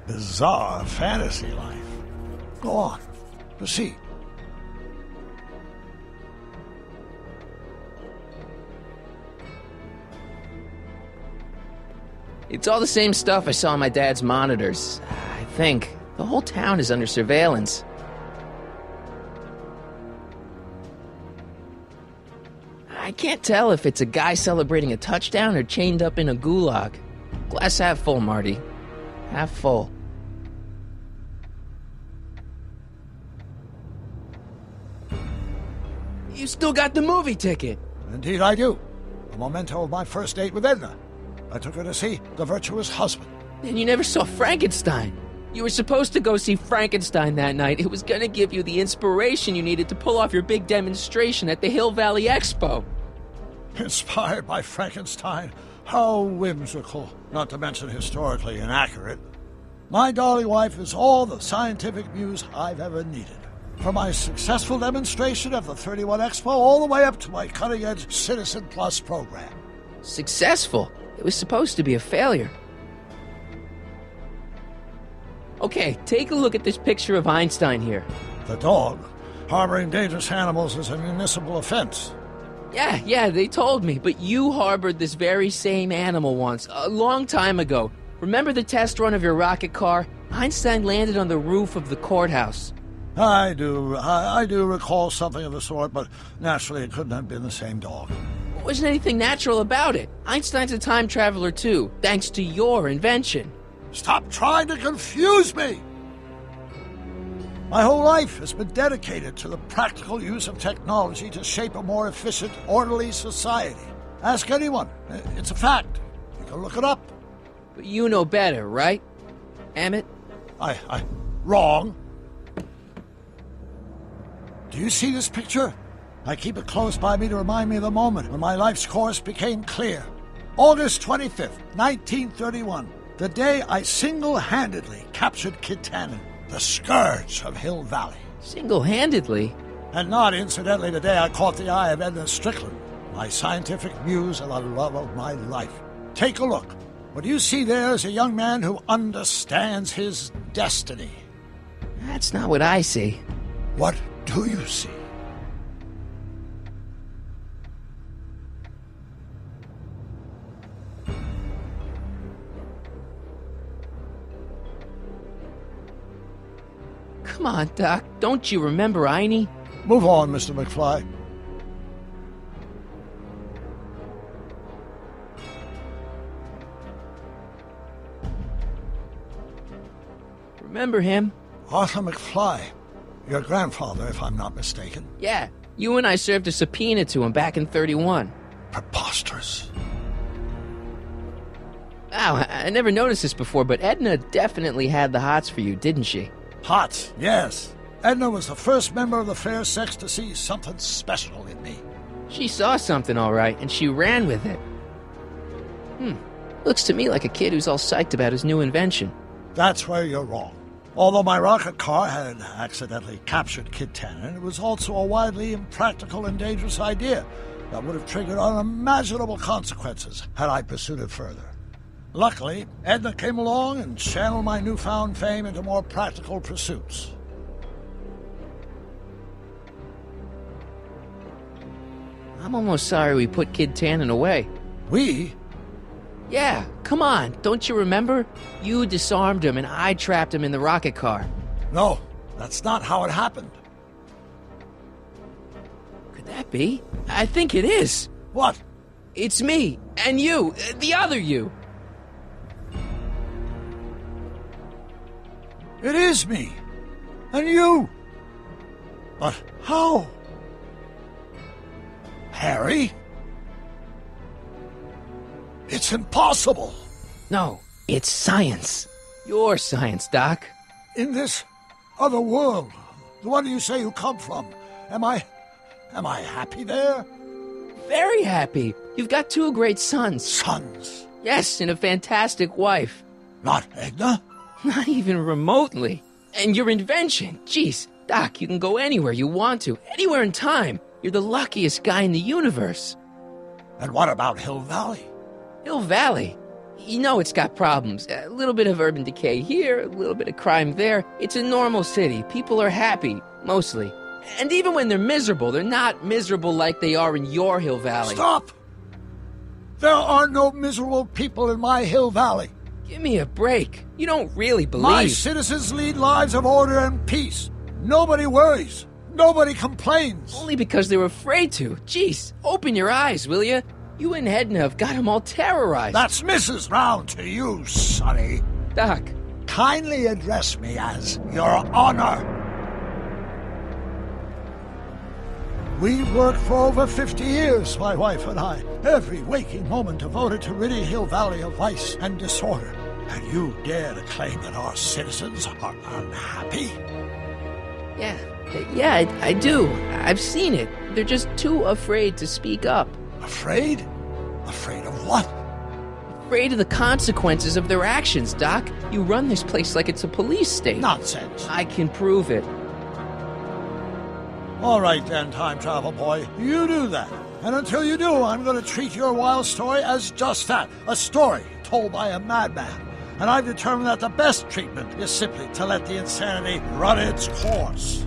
Bizarre fantasy life. Go on. Proceed. It's all the same stuff I saw on my dad's monitors. I think. The whole town is under surveillance. I can't tell if it's a guy celebrating a touchdown or chained up in a gulag. Glass half full, Marty. Half full. You still got the movie ticket. Indeed I do. A memento of my first date with Edna. I took her to see The Virtuous Husband. And you never saw Frankenstein. You were supposed to go see Frankenstein that night. It was gonna give you the inspiration you needed to pull off your big demonstration at the Hill Valley Expo. Inspired by Frankenstein? How whimsical, not to mention historically inaccurate. My darling wife is all the scientific muse I've ever needed. From my successful demonstration at the 31 Expo all the way up to my cutting-edge Citizen Plus program. Successful? It was supposed to be a failure. Okay, take a look at this picture of Einstein here. The dog. Harboring dangerous animals is a municipal offense. Yeah, they told me, but you harbored this very same animal once, a long time ago. Remember the test run of your rocket car? Einstein landed on the roof of the courthouse. I do recall something of the sort, but naturally it couldn't have been the same dog. There wasn't anything natural about it. Einstein's a time traveler too, thanks to your invention. Stop trying to confuse me! My whole life has been dedicated to the practical use of technology to shape a more efficient, orderly society. Ask anyone. It's a fact. You can look it up. But you know better, right, Emmett? Wrong. Do you see this picture? I keep it close by me to remind me of the moment when my life's course became clear. August 25th, 1931. The day I single-handedly captured Kid Tannen, the scourge of Hill Valley. Single-handedly? And not incidentally the day I caught the eye of Edna Strickland, my scientific muse and the love of my life. Take a look. What you see there is a young man who understands his destiny. That's not what I see. What do you see? Come on, Doc. Don't you remember Einie? Move on, Mr. McFly. Remember him? Arthur McFly. Your grandfather, if I'm not mistaken. Yeah. You and I served a subpoena to him back in 31. Preposterous. Wow, I never noticed this before, but Edna definitely had the hots for you, didn't she? Hots, yes. Edna was the first member of the fair sex to see something special in me. She saw something, all right, and she ran with it. Looks to me like a kid who's all psyched about his new invention. That's where you're wrong. Although my rocket car had accidentally captured Kid Tannen, it was also a widely impractical and dangerous idea that would have triggered unimaginable consequences had I pursued it further. Luckily, Edna came along and channeled my newfound fame into more practical pursuits. I'm almost sorry we put Kid Tannen away. We? Yeah, come on, don't you remember? You disarmed him and I trapped him in the rocket car. No, that's not how it happened. Could that be? I think it is. What? It's me, and you, the other you. It is me. And you. But how? Harry? It's impossible. No, it's science. Your science, Doc. In this other world, the one you say you come from, am I happy there? Very happy. You've got 2 great sons. Sons? Yes, and a fantastic wife. Not Edna? Not even remotely. And your invention, jeez, Doc, you can go anywhere you want to, anywhere in time. You're the luckiest guy in the universe. And what about Hill Valley? Hill Valley? You know it's got problems. A little bit of urban decay here, a little bit of crime there. It's a normal city. People are happy, mostly. And even when they're miserable, they're not miserable like they are in your Hill Valley. Stop! There are no miserable people in my Hill Valley. Give me a break. You don't really believe... My citizens lead lives of order and peace. Nobody worries. Nobody complains. Only because they're afraid to. Jeez, open your eyes, will you? You and Edna have got them all terrorized. That's Mrs. Brown to you, Sonny. Doc. Kindly address me as Your Honor. We've worked for over 50 years, my wife and I. Every waking moment devoted to ridding Hill Valley of vice and disorder. And you dare to claim that our citizens are unhappy? Yeah, I do. I've seen it. They're just too afraid to speak up. Afraid? Afraid of what? Afraid of the consequences of their actions, Doc. You run this place like it's a police state. Nonsense. I can prove it. All right then, time travel boy. You do that. And until you do, I'm going to treat your wild story as just that. A story told by a madman. And I've determined that the best treatment is simply to let the insanity run its course.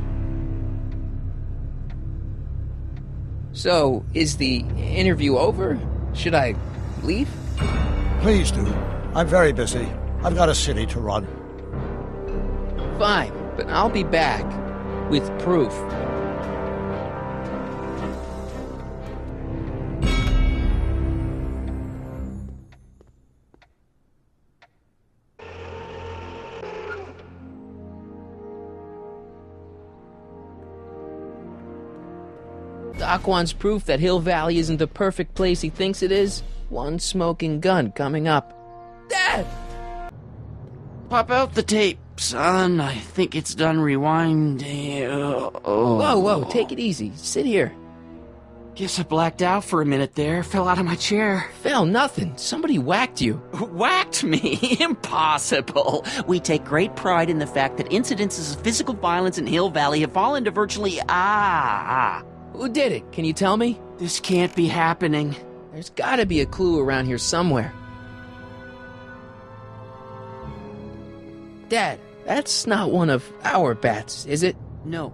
So, is the interview over? Should I leave? Please do. I'm very busy. I've got a city to run. Fine, but I'll be back with proof. Doc wants proof that Hill Valley isn't the perfect place he thinks it is. One smoking gun coming up. Dad! Pop out the tape, son. I think it's done rewinding. Whoa, take it easy. Sit here. Guess I blacked out for a minute there. Fell out of my chair. Fell nothing. Somebody whacked you. Whacked me? Impossible. We take great pride in the fact that incidences of physical violence in Hill Valley have fallen to virtually... Who did it? Can you tell me? This can't be happening. There's gotta be a clue around here somewhere. Dad, that's not one of our bats, is it? No.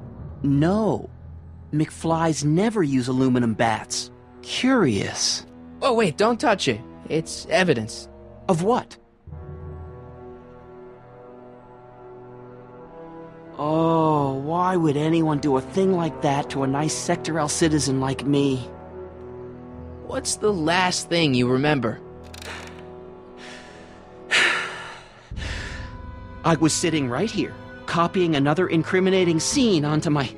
McFlys never use aluminum bats. Curious. Oh, wait, don't touch it. It's evidence. Of what? Oh, why would anyone do a thing like that to a nice Sector L citizen like me? What's the last thing you remember? I was sitting right here, copying another incriminating scene onto my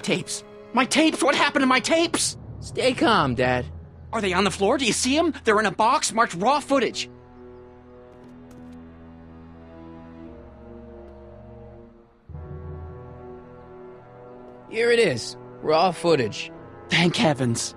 tapes. My tapes? What happened to my tapes? Stay calm, Dad. Are they on the floor? Do you see them? They're in a box marked raw footage. Here it is. Raw footage. Thank heavens.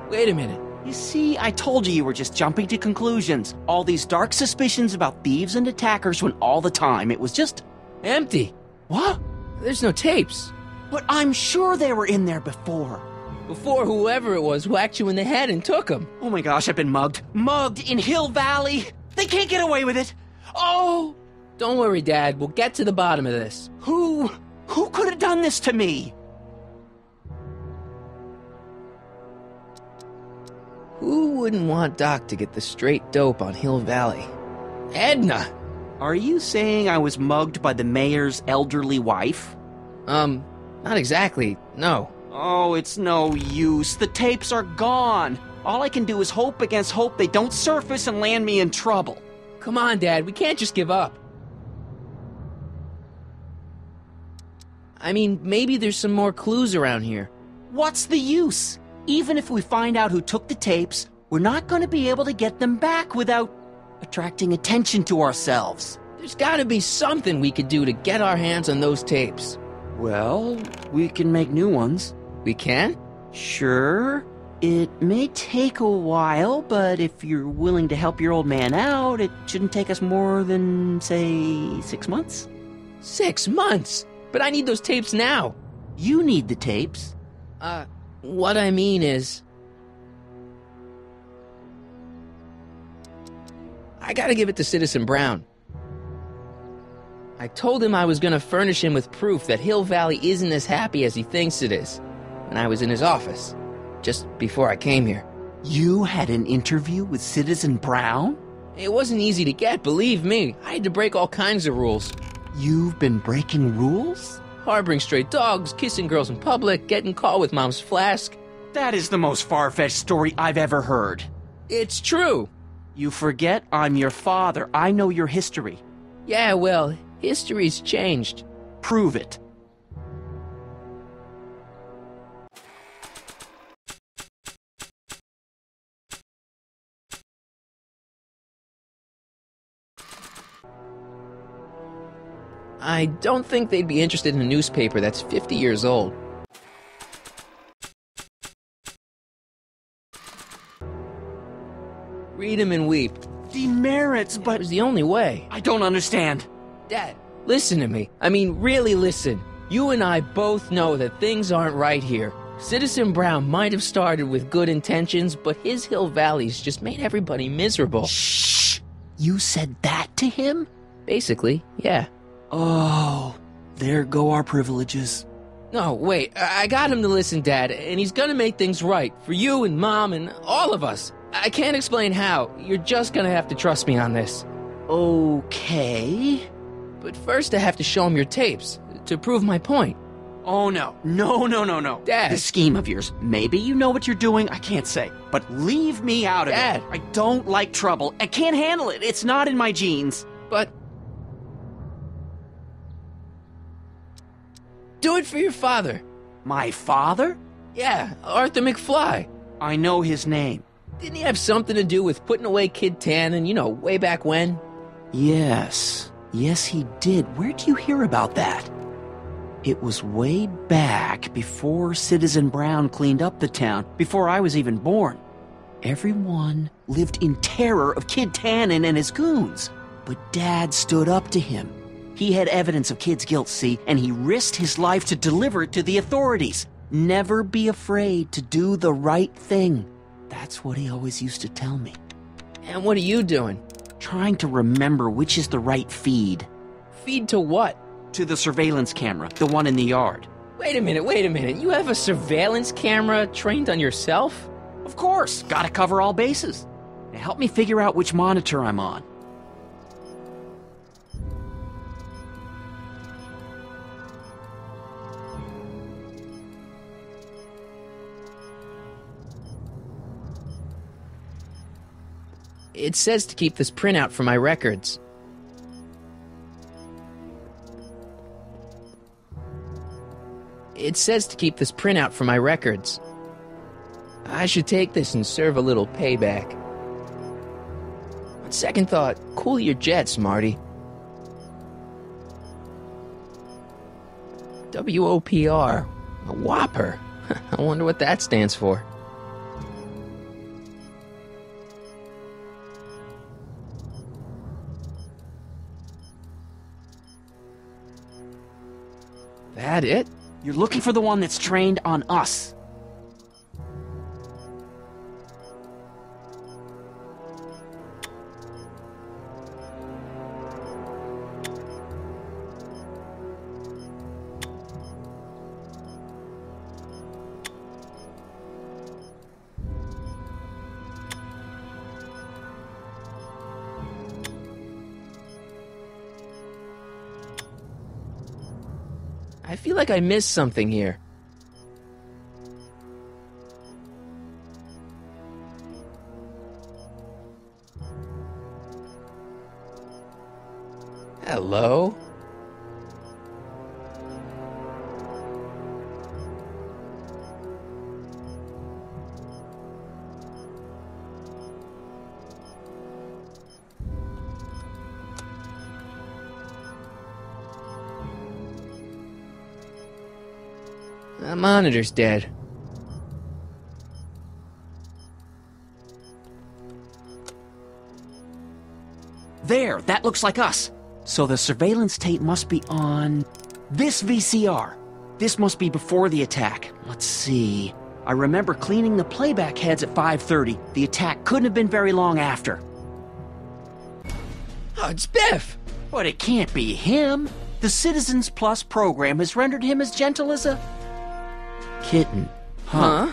Wait a minute. You see, I told you were just jumping to conclusions. All these dark suspicions about thieves and attackers when all the time it was just... empty. What? There's no tapes. But I'm sure they were in there before. Before whoever it was whacked you in the head and took them. Oh my gosh, I've been mugged. Mugged in Hill Valley. They can't get away with it. Oh! Don't worry, Dad. We'll get to the bottom of this. Who could have done this to me? Who wouldn't want Doc to get the straight dope on Hill Valley? Edna! Are you saying I was mugged by the mayor's elderly wife? Not exactly, no. Oh, it's no use. The tapes are gone. All I can do is hope against hope they don't surface and land me in trouble. Come on, Dad, we can't just give up. I mean, maybe there's some more clues around here. What's the use? Even if we find out who took the tapes, we're not going to be able to get them back without attracting attention to ourselves. There's gotta be something we could do to get our hands on those tapes. Well, we can make new ones. We can? Sure. It may take a while, but if you're willing to help your old man out, it shouldn't take us more than, say, 6 months. 6 months? But I need those tapes now. You need the tapes. What I mean is... I gotta give it to Citizen Brown. I told him I was gonna furnish him with proof that Hill Valley isn't as happy as he thinks it is when I was in his office, just before I came here. You had an interview with Citizen Brown? It wasn't easy to get, believe me. I had to break all kinds of rules. You've been breaking rules? Harboring stray dogs, kissing girls in public, getting caught with Mom's flask. That is the most far-fetched story I've ever heard. It's true. You forget I'm your father. I know your history. Yeah, well, history's changed. Prove it. I don't think they'd be interested in a newspaper that's 50 years old. Read 'em and weep. Demerits, but... It was the only way. I don't understand. Dad, listen to me. I mean, really listen. You and I both know that things aren't right here. Citizen Brown might have started with good intentions, but his Hill Valley's just made everybody miserable. Shh! You said that to him? Basically, yeah. Oh, there go our privileges. No, wait, I got him to listen, Dad, and he's gonna make things right for you and Mom and all of us. I can't explain how. You're just gonna have to trust me on this. Okay. But first I have to show him your tapes, to prove my point. Oh, no. No. Dad. This scheme of yours, maybe you know what you're doing, I can't say. But leave me out of Dad. it. I don't like trouble. I can't handle it. It's not in my genes. But... do it for your father. My father? Yeah, Arthur McFly. I know his name. Didn't he have something to do with putting away Kid Tannen, you know, way back when? Yes. Yes, he did. Where'd you hear about that? It was way back before Citizen Brown cleaned up the town, before I was even born. Everyone lived in terror of Kid Tannen and his goons. But Dad stood up to him. He had evidence of Kid's guilt, see, and he risked his life to deliver it to the authorities. Never be afraid to do the right thing. That's what he always used to tell me. And what are you doing? Trying to remember which is the right feed. Feed to what? To the surveillance camera, the one in the yard. Wait a minute. You have a surveillance camera trained on yourself? Of course, gotta cover all bases. Now help me figure out which monitor I'm on. It says to keep this printout for my records. It says to keep this printout for my records. I should take this and serve a little payback. On second thought, cool your jets, Marty. WOPR. A Whopper. I wonder what that stands for. That it? You're looking for the one that's trained on us. I feel like I missed something here. Hello? The monitor's dead. There, that looks like us. So the surveillance tape must be on this VCR. This must be before the attack. Let's see. I remember cleaning the playback heads at 5:30. The attack couldn't have been very long after. Oh, it's Biff! But it can't be him. The Citizens Plus program has rendered him as gentle as a kitten. Huh?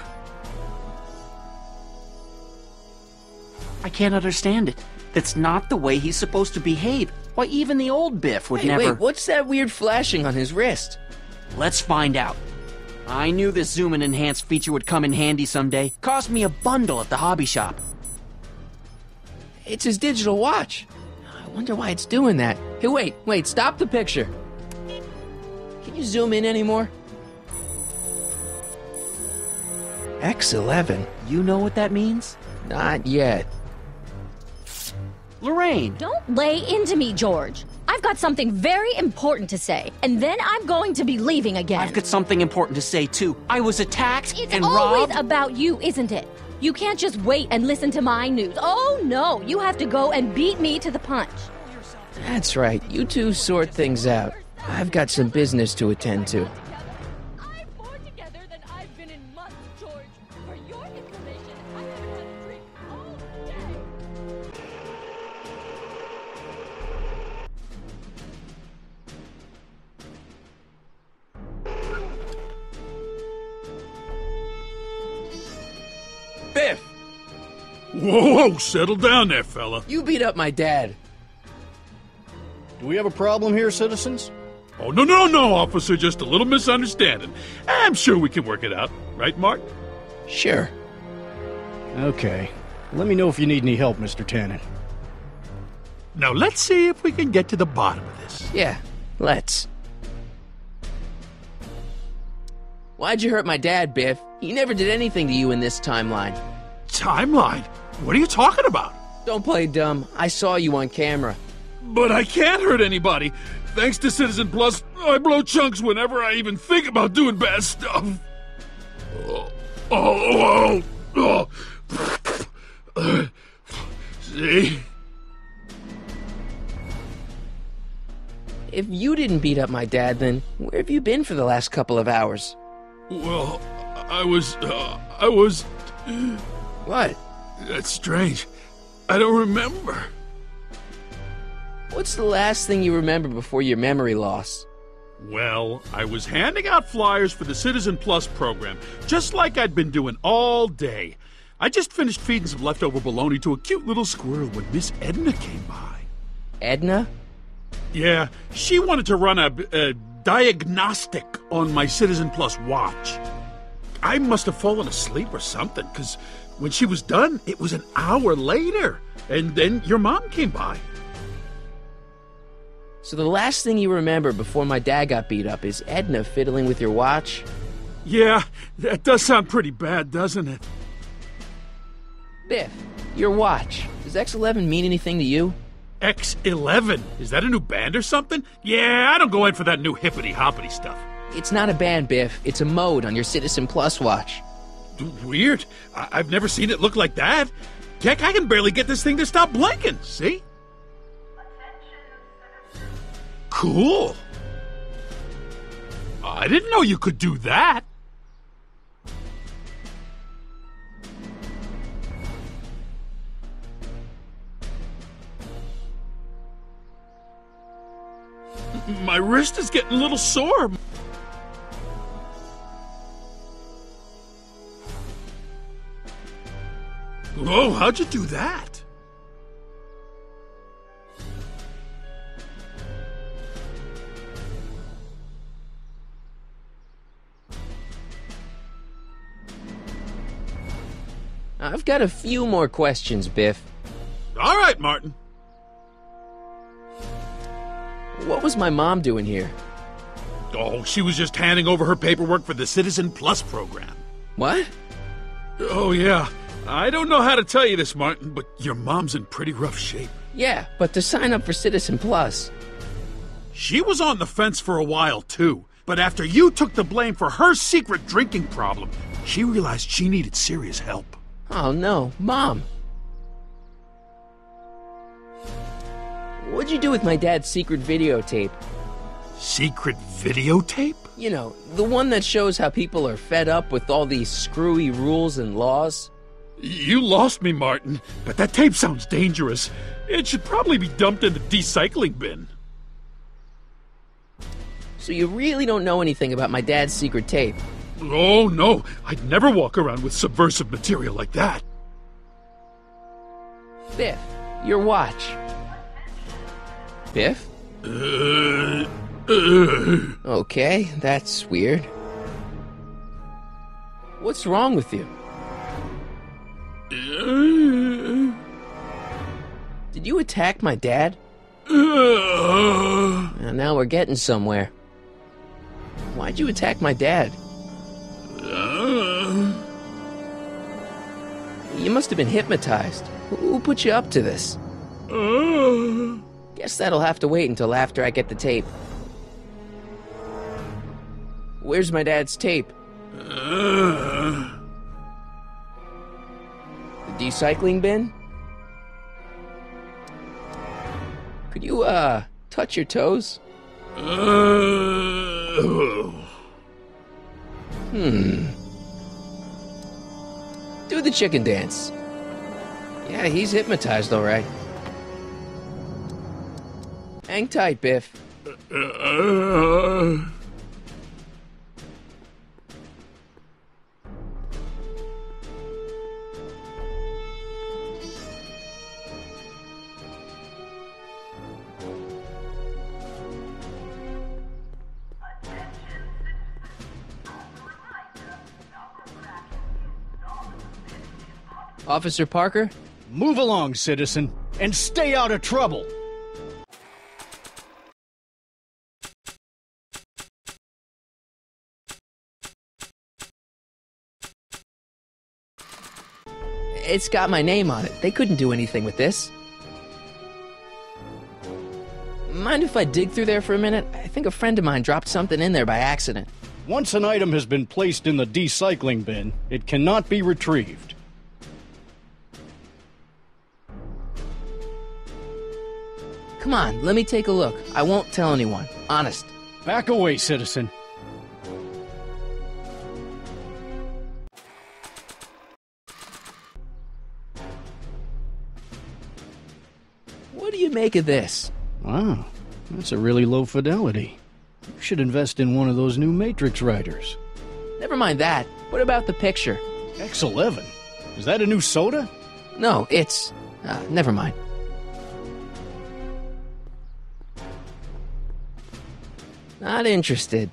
I can't understand it. That's not the way he's supposed to behave. Why, even the old Biff would never... Wait, what's that weird flashing on his wrist? Let's find out. I knew this zoom and enhance feature would come in handy someday. Cost me a bundle at the hobby shop. It's his digital watch. I wonder why it's doing that. Hey, wait, stop the picture. Can you zoom in anymore? X11. You know what that means? Not yet. Lorraine! Don't lay into me, George. I've got something very important to say, and then I'm going to be leaving again. I've got something important to say, too. I was attacked and It's always robbed. about you, isn't it? You can't just wait and listen to my news. Oh, no, you have to go and beat me to the punch. That's right. You two sort things out. I've got some business to attend to. I'm more together than I've been in months, George. For your information, I haven't had a drink all day. Biff! Whoa, settle down there, fella. You beat up my dad. Do we have a problem here, citizens? Oh, no, officer, just a little misunderstanding. I'm sure we can work it out. Right, Mark? Sure. Okay. Let me know if you need any help, Mr. Tannen. Now, let's see if we can get to the bottom of this. Yeah, let's. Why'd you hurt my dad, Biff? He never did anything to you in this timeline. Timeline? What are you talking about? Don't play dumb. I saw you on camera. But I can't hurt anybody. Thanks to Citizen Plus, I blow chunks whenever I even think about doing bad stuff. See? If you didn't beat up my dad, then where have you been for the last couple of hours? Well, I was... What? That's strange. I don't remember. What's the last thing you remember before your memory loss? Well, I was handing out flyers for the Citizen Plus program, just like I'd been doing all day. I just finished feeding some leftover bologna to a cute little squirrel when Miss Edna came by. Edna? Yeah, she wanted to run a diagnostic on my Citizen Plus watch. I must have fallen asleep or something, because when she was done, it was an hour later. And then your mom came by. So the last thing you remember before my dad got beat up is Edna fiddling with your watch? Yeah, that does sound pretty bad, doesn't it? Biff, your watch. Does X11 mean anything to you? X11? Is that a new band or something? Yeah, I don't go in for that new hippity-hoppity stuff. It's not a band, Biff. It's a mode on your Citizen Plus watch. Weird. I've never seen it look like that. Heck, I can barely get this thing to stop blinking, see? Cool. I didn't know you could do that. My wrist is getting a little sore. Whoa, how'd you do that? I've got a few more questions, Biff. All right, Martin. What was my mom doing here? Oh, she was just handing over her paperwork for the Citizen Plus program. What? Oh, yeah. I don't know how to tell you this, Martin, but your mom's in pretty rough shape. Yeah, but to sign up for Citizen Plus. She was on the fence for a while, too. But after you took the blame for her secret drinking problem, she realized she needed serious help. Oh, no. Mom. What'd you do with my dad's secret videotape? Secret videotape? You know, the one that shows how people are fed up with all these screwy rules and laws. You lost me, Martin, but that tape sounds dangerous. It should probably be dumped in the recycling bin. So you really don't know anything about my dad's secret tape? Oh, no. I'd never walk around with subversive material like that. Biff, your watch. Biff? Okay, that's weird. What's wrong with you? Did you attack my dad? Now we're getting somewhere. Why'd you attack my dad? You must have been hypnotized. Who put you up to this? Guess that'll have to wait until after I get the tape. Where's my dad's tape? The recycling bin? Could you, touch your toes? Do the chicken dance. Yeah, he's hypnotized, all right. Hang tight, Biff. Officer Parker? Move along, citizen, and stay out of trouble. It's got my name on it. They couldn't do anything with this. Mind if I dig through there for a minute? I think a friend of mine dropped something in there by accident. Once an item has been placed in the recycling bin, it cannot be retrieved. Come on, let me take a look. I won't tell anyone. Honest. Back away, citizen. What do you make of this? Wow, that's a really low fidelity. You should invest in one of those new Matrix writers. Never mind that. What about the picture? X11? Is that a new soda? No, it's... never mind. Not interested.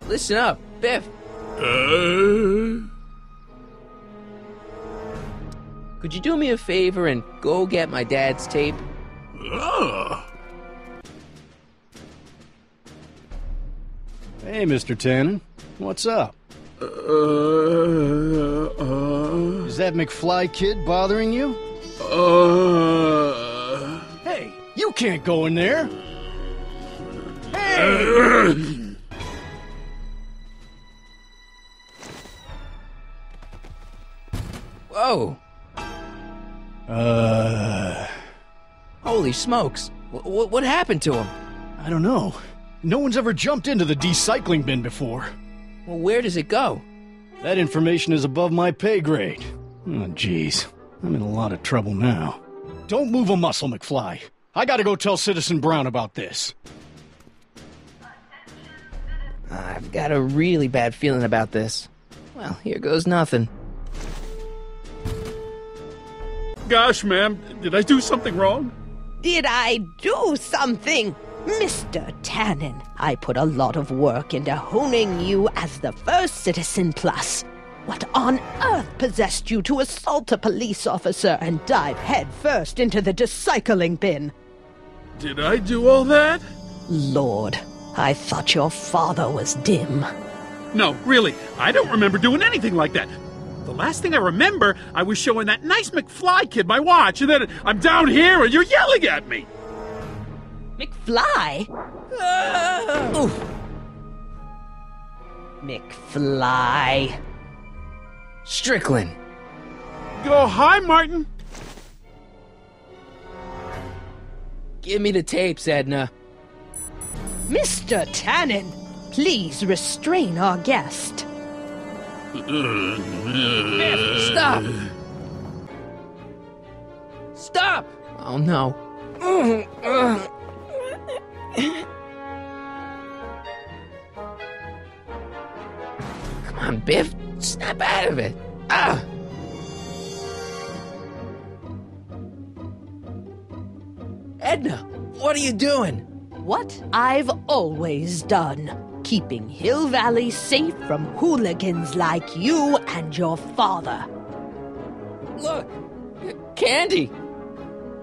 Listen up, Biff. Could you do me a favor and go get my dad's tape? Hey, Mr. Tannen. What's up? Is that McFly kid bothering you? Hey, you can't go in there! Hey! Whoa! Holy smokes! What happened to him? I don't know. No one's ever jumped into the recycling bin before. Well, where does it go? That information is above my pay grade. Oh, jeez. I'm in a lot of trouble now. Don't move a muscle, McFly. I gotta go tell Citizen Brown about this. I've got a really bad feeling about this. Well, here goes nothing. Gosh, ma'am, did I do something wrong? Did I do something? Mr. Tannen, I put a lot of work into honing you as the first Citizen Plus. What on earth possessed you to assault a police officer and dive headfirst into the recycling bin? Did I do all that? Lord, I thought your father was dim. No, really, I don't remember doing anything like that. The last thing I remember, I was showing that nice McFly kid my watch, and then I'm down here and you're yelling at me. McFly? Oof. McFly. Strickland. Oh, hi, Martin. Give me the tapes, Edna. Mr. Tannen, please restrain our guest. Stop! Stop! Oh no. Come on, Biff. Snap out of it. Ah! Edna, what are you doing? What I've always done. Keeping Hill Valley safe from hooligans like you and your father. Look! Candy!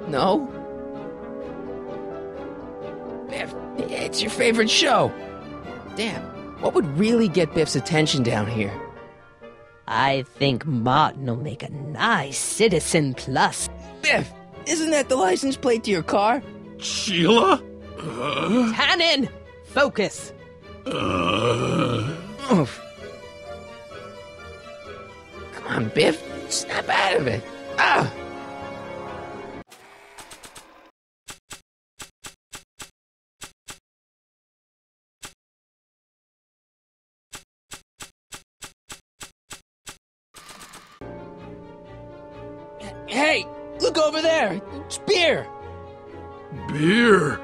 No? Biff, it's your favorite show. Damn, what would really get Biff's attention down here? I think Martin will make a nice Citizen Plus. Biff, isn't that the license plate to your car? Sheila? Tannen! Focus! Oof. Come on, Biff. Snap out of it. Ah! Hey, look over there. It's beer. Beer?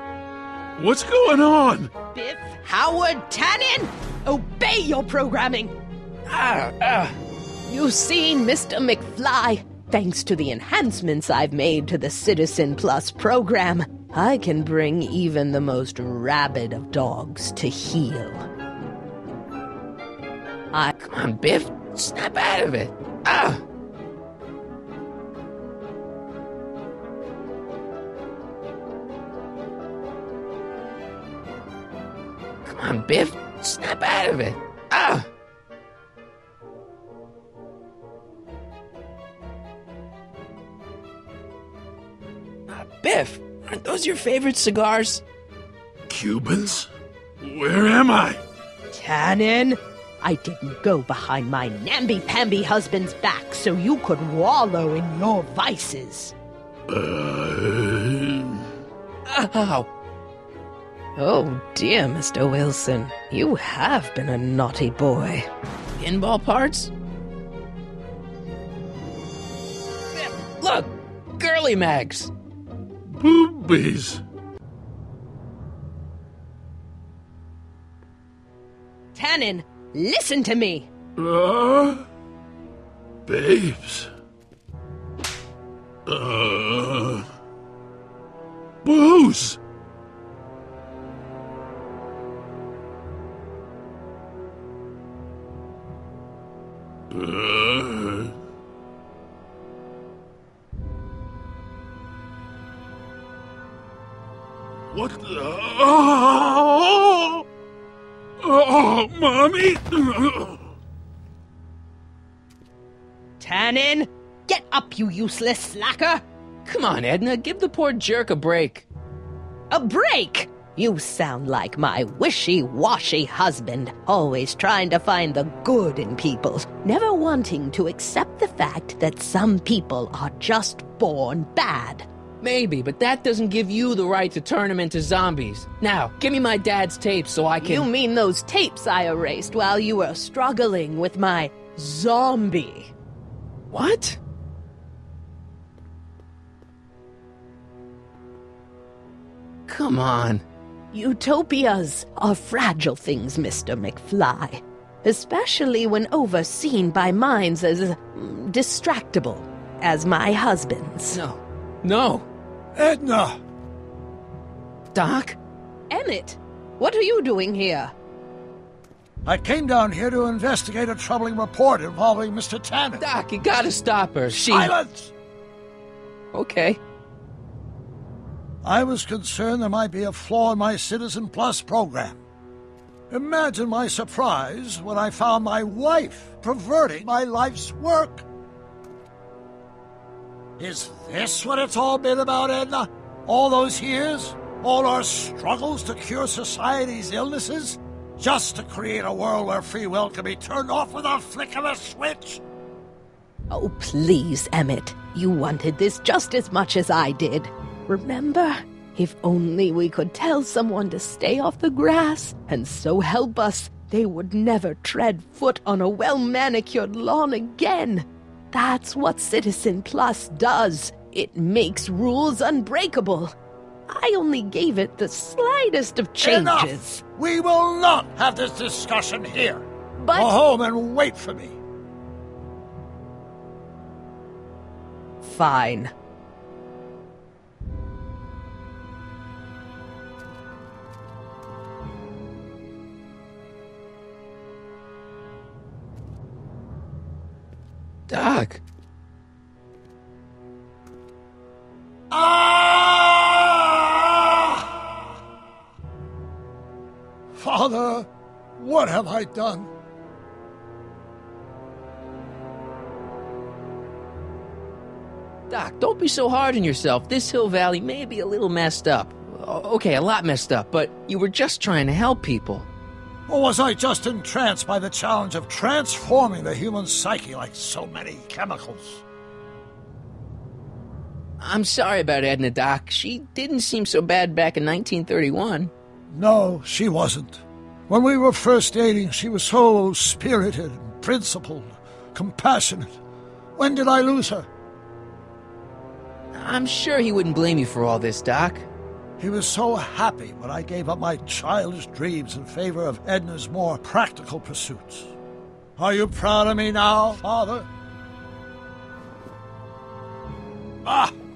What's going on? Biff Howard Tannen! Obey your programming! You've seen Mr. McFly. Thanks to the enhancements I've made to the Citizen Plus program, I can bring even the most rabid of dogs to heel. Come on, Biff. Snap out of it. Ah! Come on, Biff. Snap out of it. Ah! Biff, aren't those your favorite cigars? Cubans? Where am I? Tannen, I didn't go behind my namby-pamby husband's back so you could wallow in your vices. Ow. Oh dear, Mr. Wilson, you have been a naughty boy. Pinball parts? Look! Girly mags! Boobies. Tannen, listen to me! Babes. Booze. What the? Oh, Mommy! Tannen, get up, you useless slacker! Come on, Edna, give the poor jerk a break. A break? You sound like my wishy-washy husband, always trying to find the good in people, never wanting to accept the fact that some people are just born bad. Maybe, but that doesn't give you the right to turn them into zombies. Now, give me my dad's tapes so I can... You mean those tapes I erased while you were struggling with my zombie? What? Come on. Utopias are fragile things, Mr. McFly, especially when overseen by minds as distractible as my husband's. No. Edna! Doc? Emmett, what are you doing here? I came down here to investigate a troubling report involving Mr. Tannen. Doc, you gotta stop her. Silence! Okay. I was concerned there might be a flaw in my Citizen Plus program. Imagine my surprise when I found my wife perverting my life's work. Is this what it's all been about, Edna? All those years? All our struggles to cure society's illnesses? Just to create a world where free will can be turned off with a flick of a switch? Oh, please, Emmett. You wanted this just as much as I did. Remember? If only we could tell someone to stay off the grass, and so help us, they would never tread foot on a well-manicured lawn again. That's what Citizen Plus does. It makes rules unbreakable. I only gave it the slightest of changes. Enough! We will not have this discussion here. But... Go home and wait for me. Fine. Doc. Father, what have I done? Doc, don't be so hard on yourself. This Hill Valley may be a little messed up. Okay, a lot messed up, but you were just trying to help people. Or was I just entranced by the challenge of transforming the human psyche like so many chemicals? I'm sorry about Edna, Doc. She didn't seem so bad back in 1931. No, she wasn't. When we were first dating, she was so spirited, principled, compassionate. When did I lose her? I'm sure he wouldn't blame you for all this, Doc. He was so happy when I gave up my childish dreams in favor of Edna's more practical pursuits. Are you proud of me now, Father?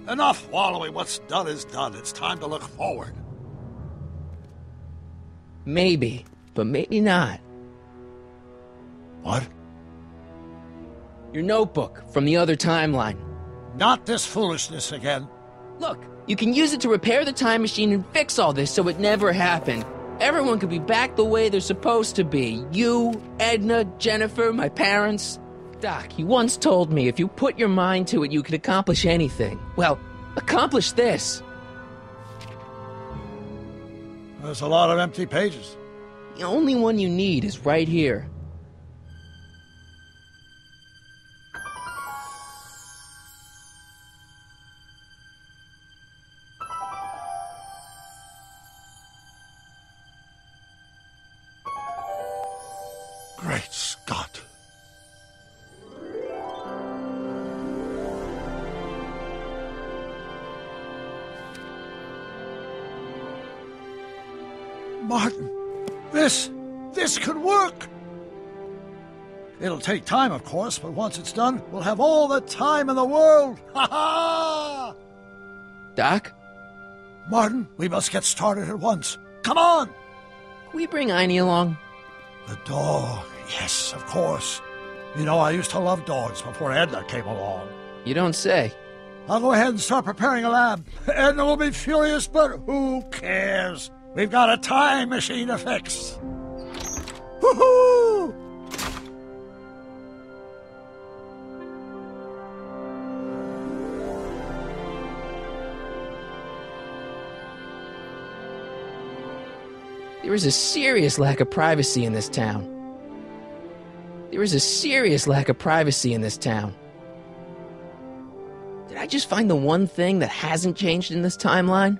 Enough wallowing. What's done is done. It's time to look forward. Maybe, but maybe not. What? Your notebook from the other timeline. Not this foolishness again. Look, you can use it to repair the time machine and fix all this so it never happened. Everyone could be back the way they're supposed to be. You, Edna, Jennifer, my parents. Doc, you once told me if you put your mind to it, you could accomplish anything. Well, accomplish this. There's a lot of empty pages. The only one you need is right here. Great Scott. Martin, this could work. It'll take time, of course, but once it's done, we'll have all the time in the world. Ha ha! Doc? Martin, we must get started at once. Come on! Can we bring Einie along? The dog, yes, of course. You know, I used to love dogs before Edna came along. You don't say. I'll go ahead and start preparing a lab. Edna will be furious, but who cares? We've got a time machine to fix. Woohoo! There is a serious lack of privacy in this town. There is a serious lack of privacy in this town. Did I just find the one thing that hasn't changed in this timeline?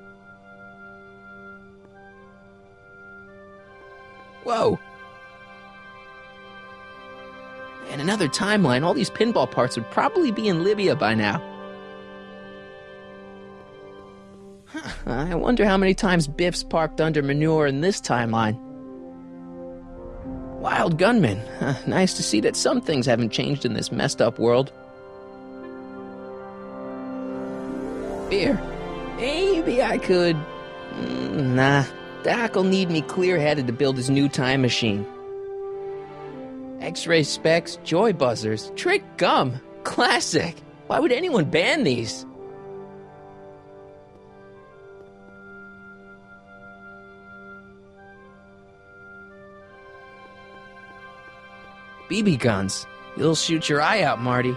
Whoa. In another timeline, all these pinball parts would probably be in Libya by now. I wonder how many times Biff's parked under manure in this timeline. Wild gunman. Nice to see that some things haven't changed in this messed up world. Beer. Maybe I could... Nah. Doc'll need me clear-headed to build his new time machine. X-ray specs, joy buzzers, trick gum. Classic. Why would anyone ban these? BB guns. You'll shoot your eye out, Marty.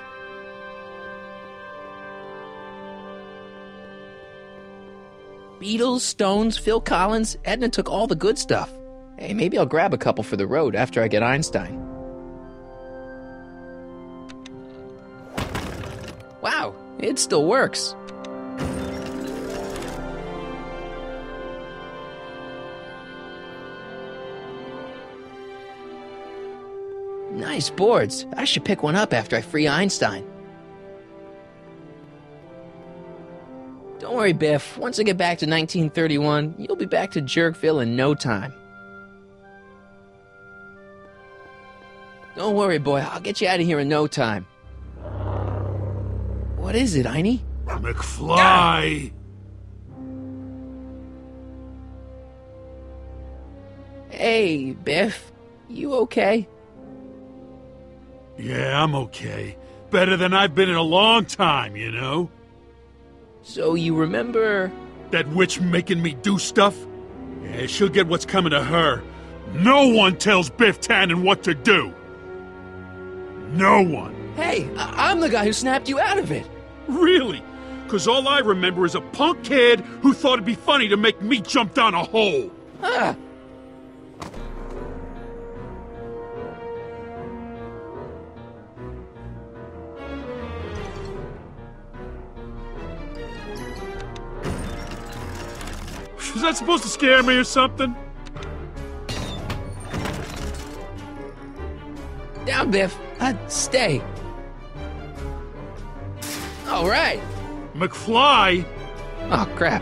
Beatles, Stones, Phil Collins, Edna took all the good stuff. Hey, maybe I'll grab a couple for the road after I get Einstein. Wow, it still works. Nice boards. I should pick one up after I free Einstein. Don't worry, Biff. Once I get back to 1931, you'll be back to Jerkville in no time. Don't worry, boy. I'll get you out of here in no time. What is it, Einie? McFly! Hey, Biff. You okay? Yeah, I'm okay. Better than I've been in a long time, you know? So you remember... that witch making me do stuff? Yeah, she'll get what's coming to her. No one tells Biff Tannen what to do! No one! Hey, I'm the guy who snapped you out of it! Really? 'Cause all I remember is a punk kid who thought it'd be funny to make me jump down a hole! Ah! Is that supposed to scare me or something? Down, Biff. Stay. All right. McFly? Oh, crap.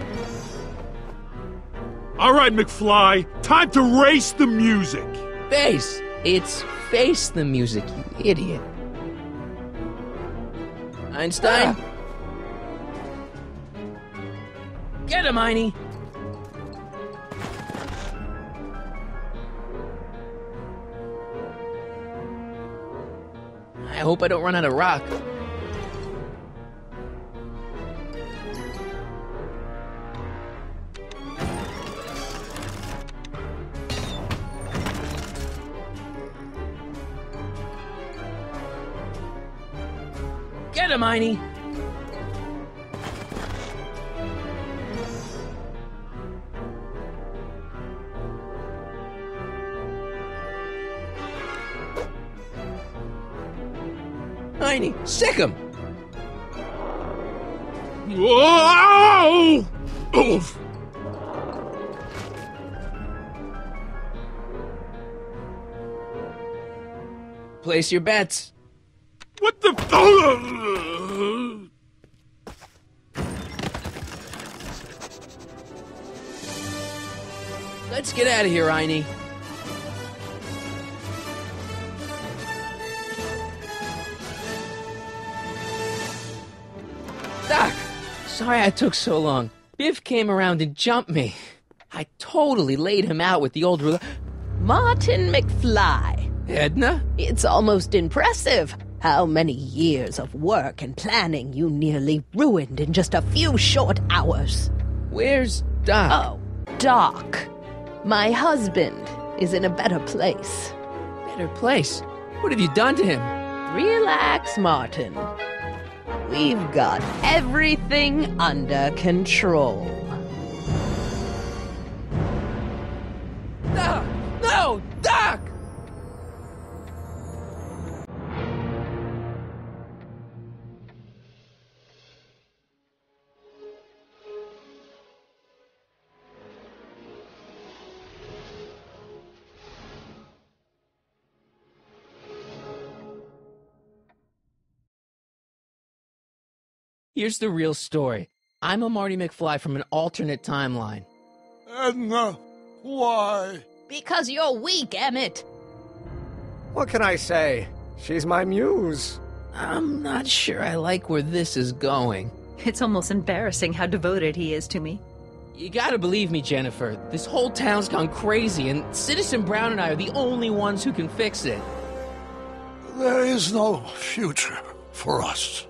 All right, McFly. Time to race the music. Face. It's face the music, you idiot. Einstein? Get him, Einie. I hope I don't run out of rock. Get him, Einie! Einie, sick him! Whoa! Oof! Place your bets. What the... Let's get out of here, Einie. Doc! Sorry I took so long. Biff came around and jumped me. I totally laid him out with the old ruler. Martin McFly. Edna? It's almost impressive how many years of work and planning you nearly ruined in just a few short hours. Where's Doc? Oh, Doc. My husband is in a better place. Better place? What have you done to him? Relax, Martin. We've got everything under control. Doc! No! Doc! Here's the real story. I'm a Marty McFly from an alternate timeline. Edna, why? Because you're weak, Emmett. What can I say? She's my muse. I'm not sure I like where this is going. It's almost embarrassing how devoted he is to me. You gotta believe me, Jennifer. This whole town's gone crazy, and Citizen Brown and I are the only ones who can fix it. There is no future for us.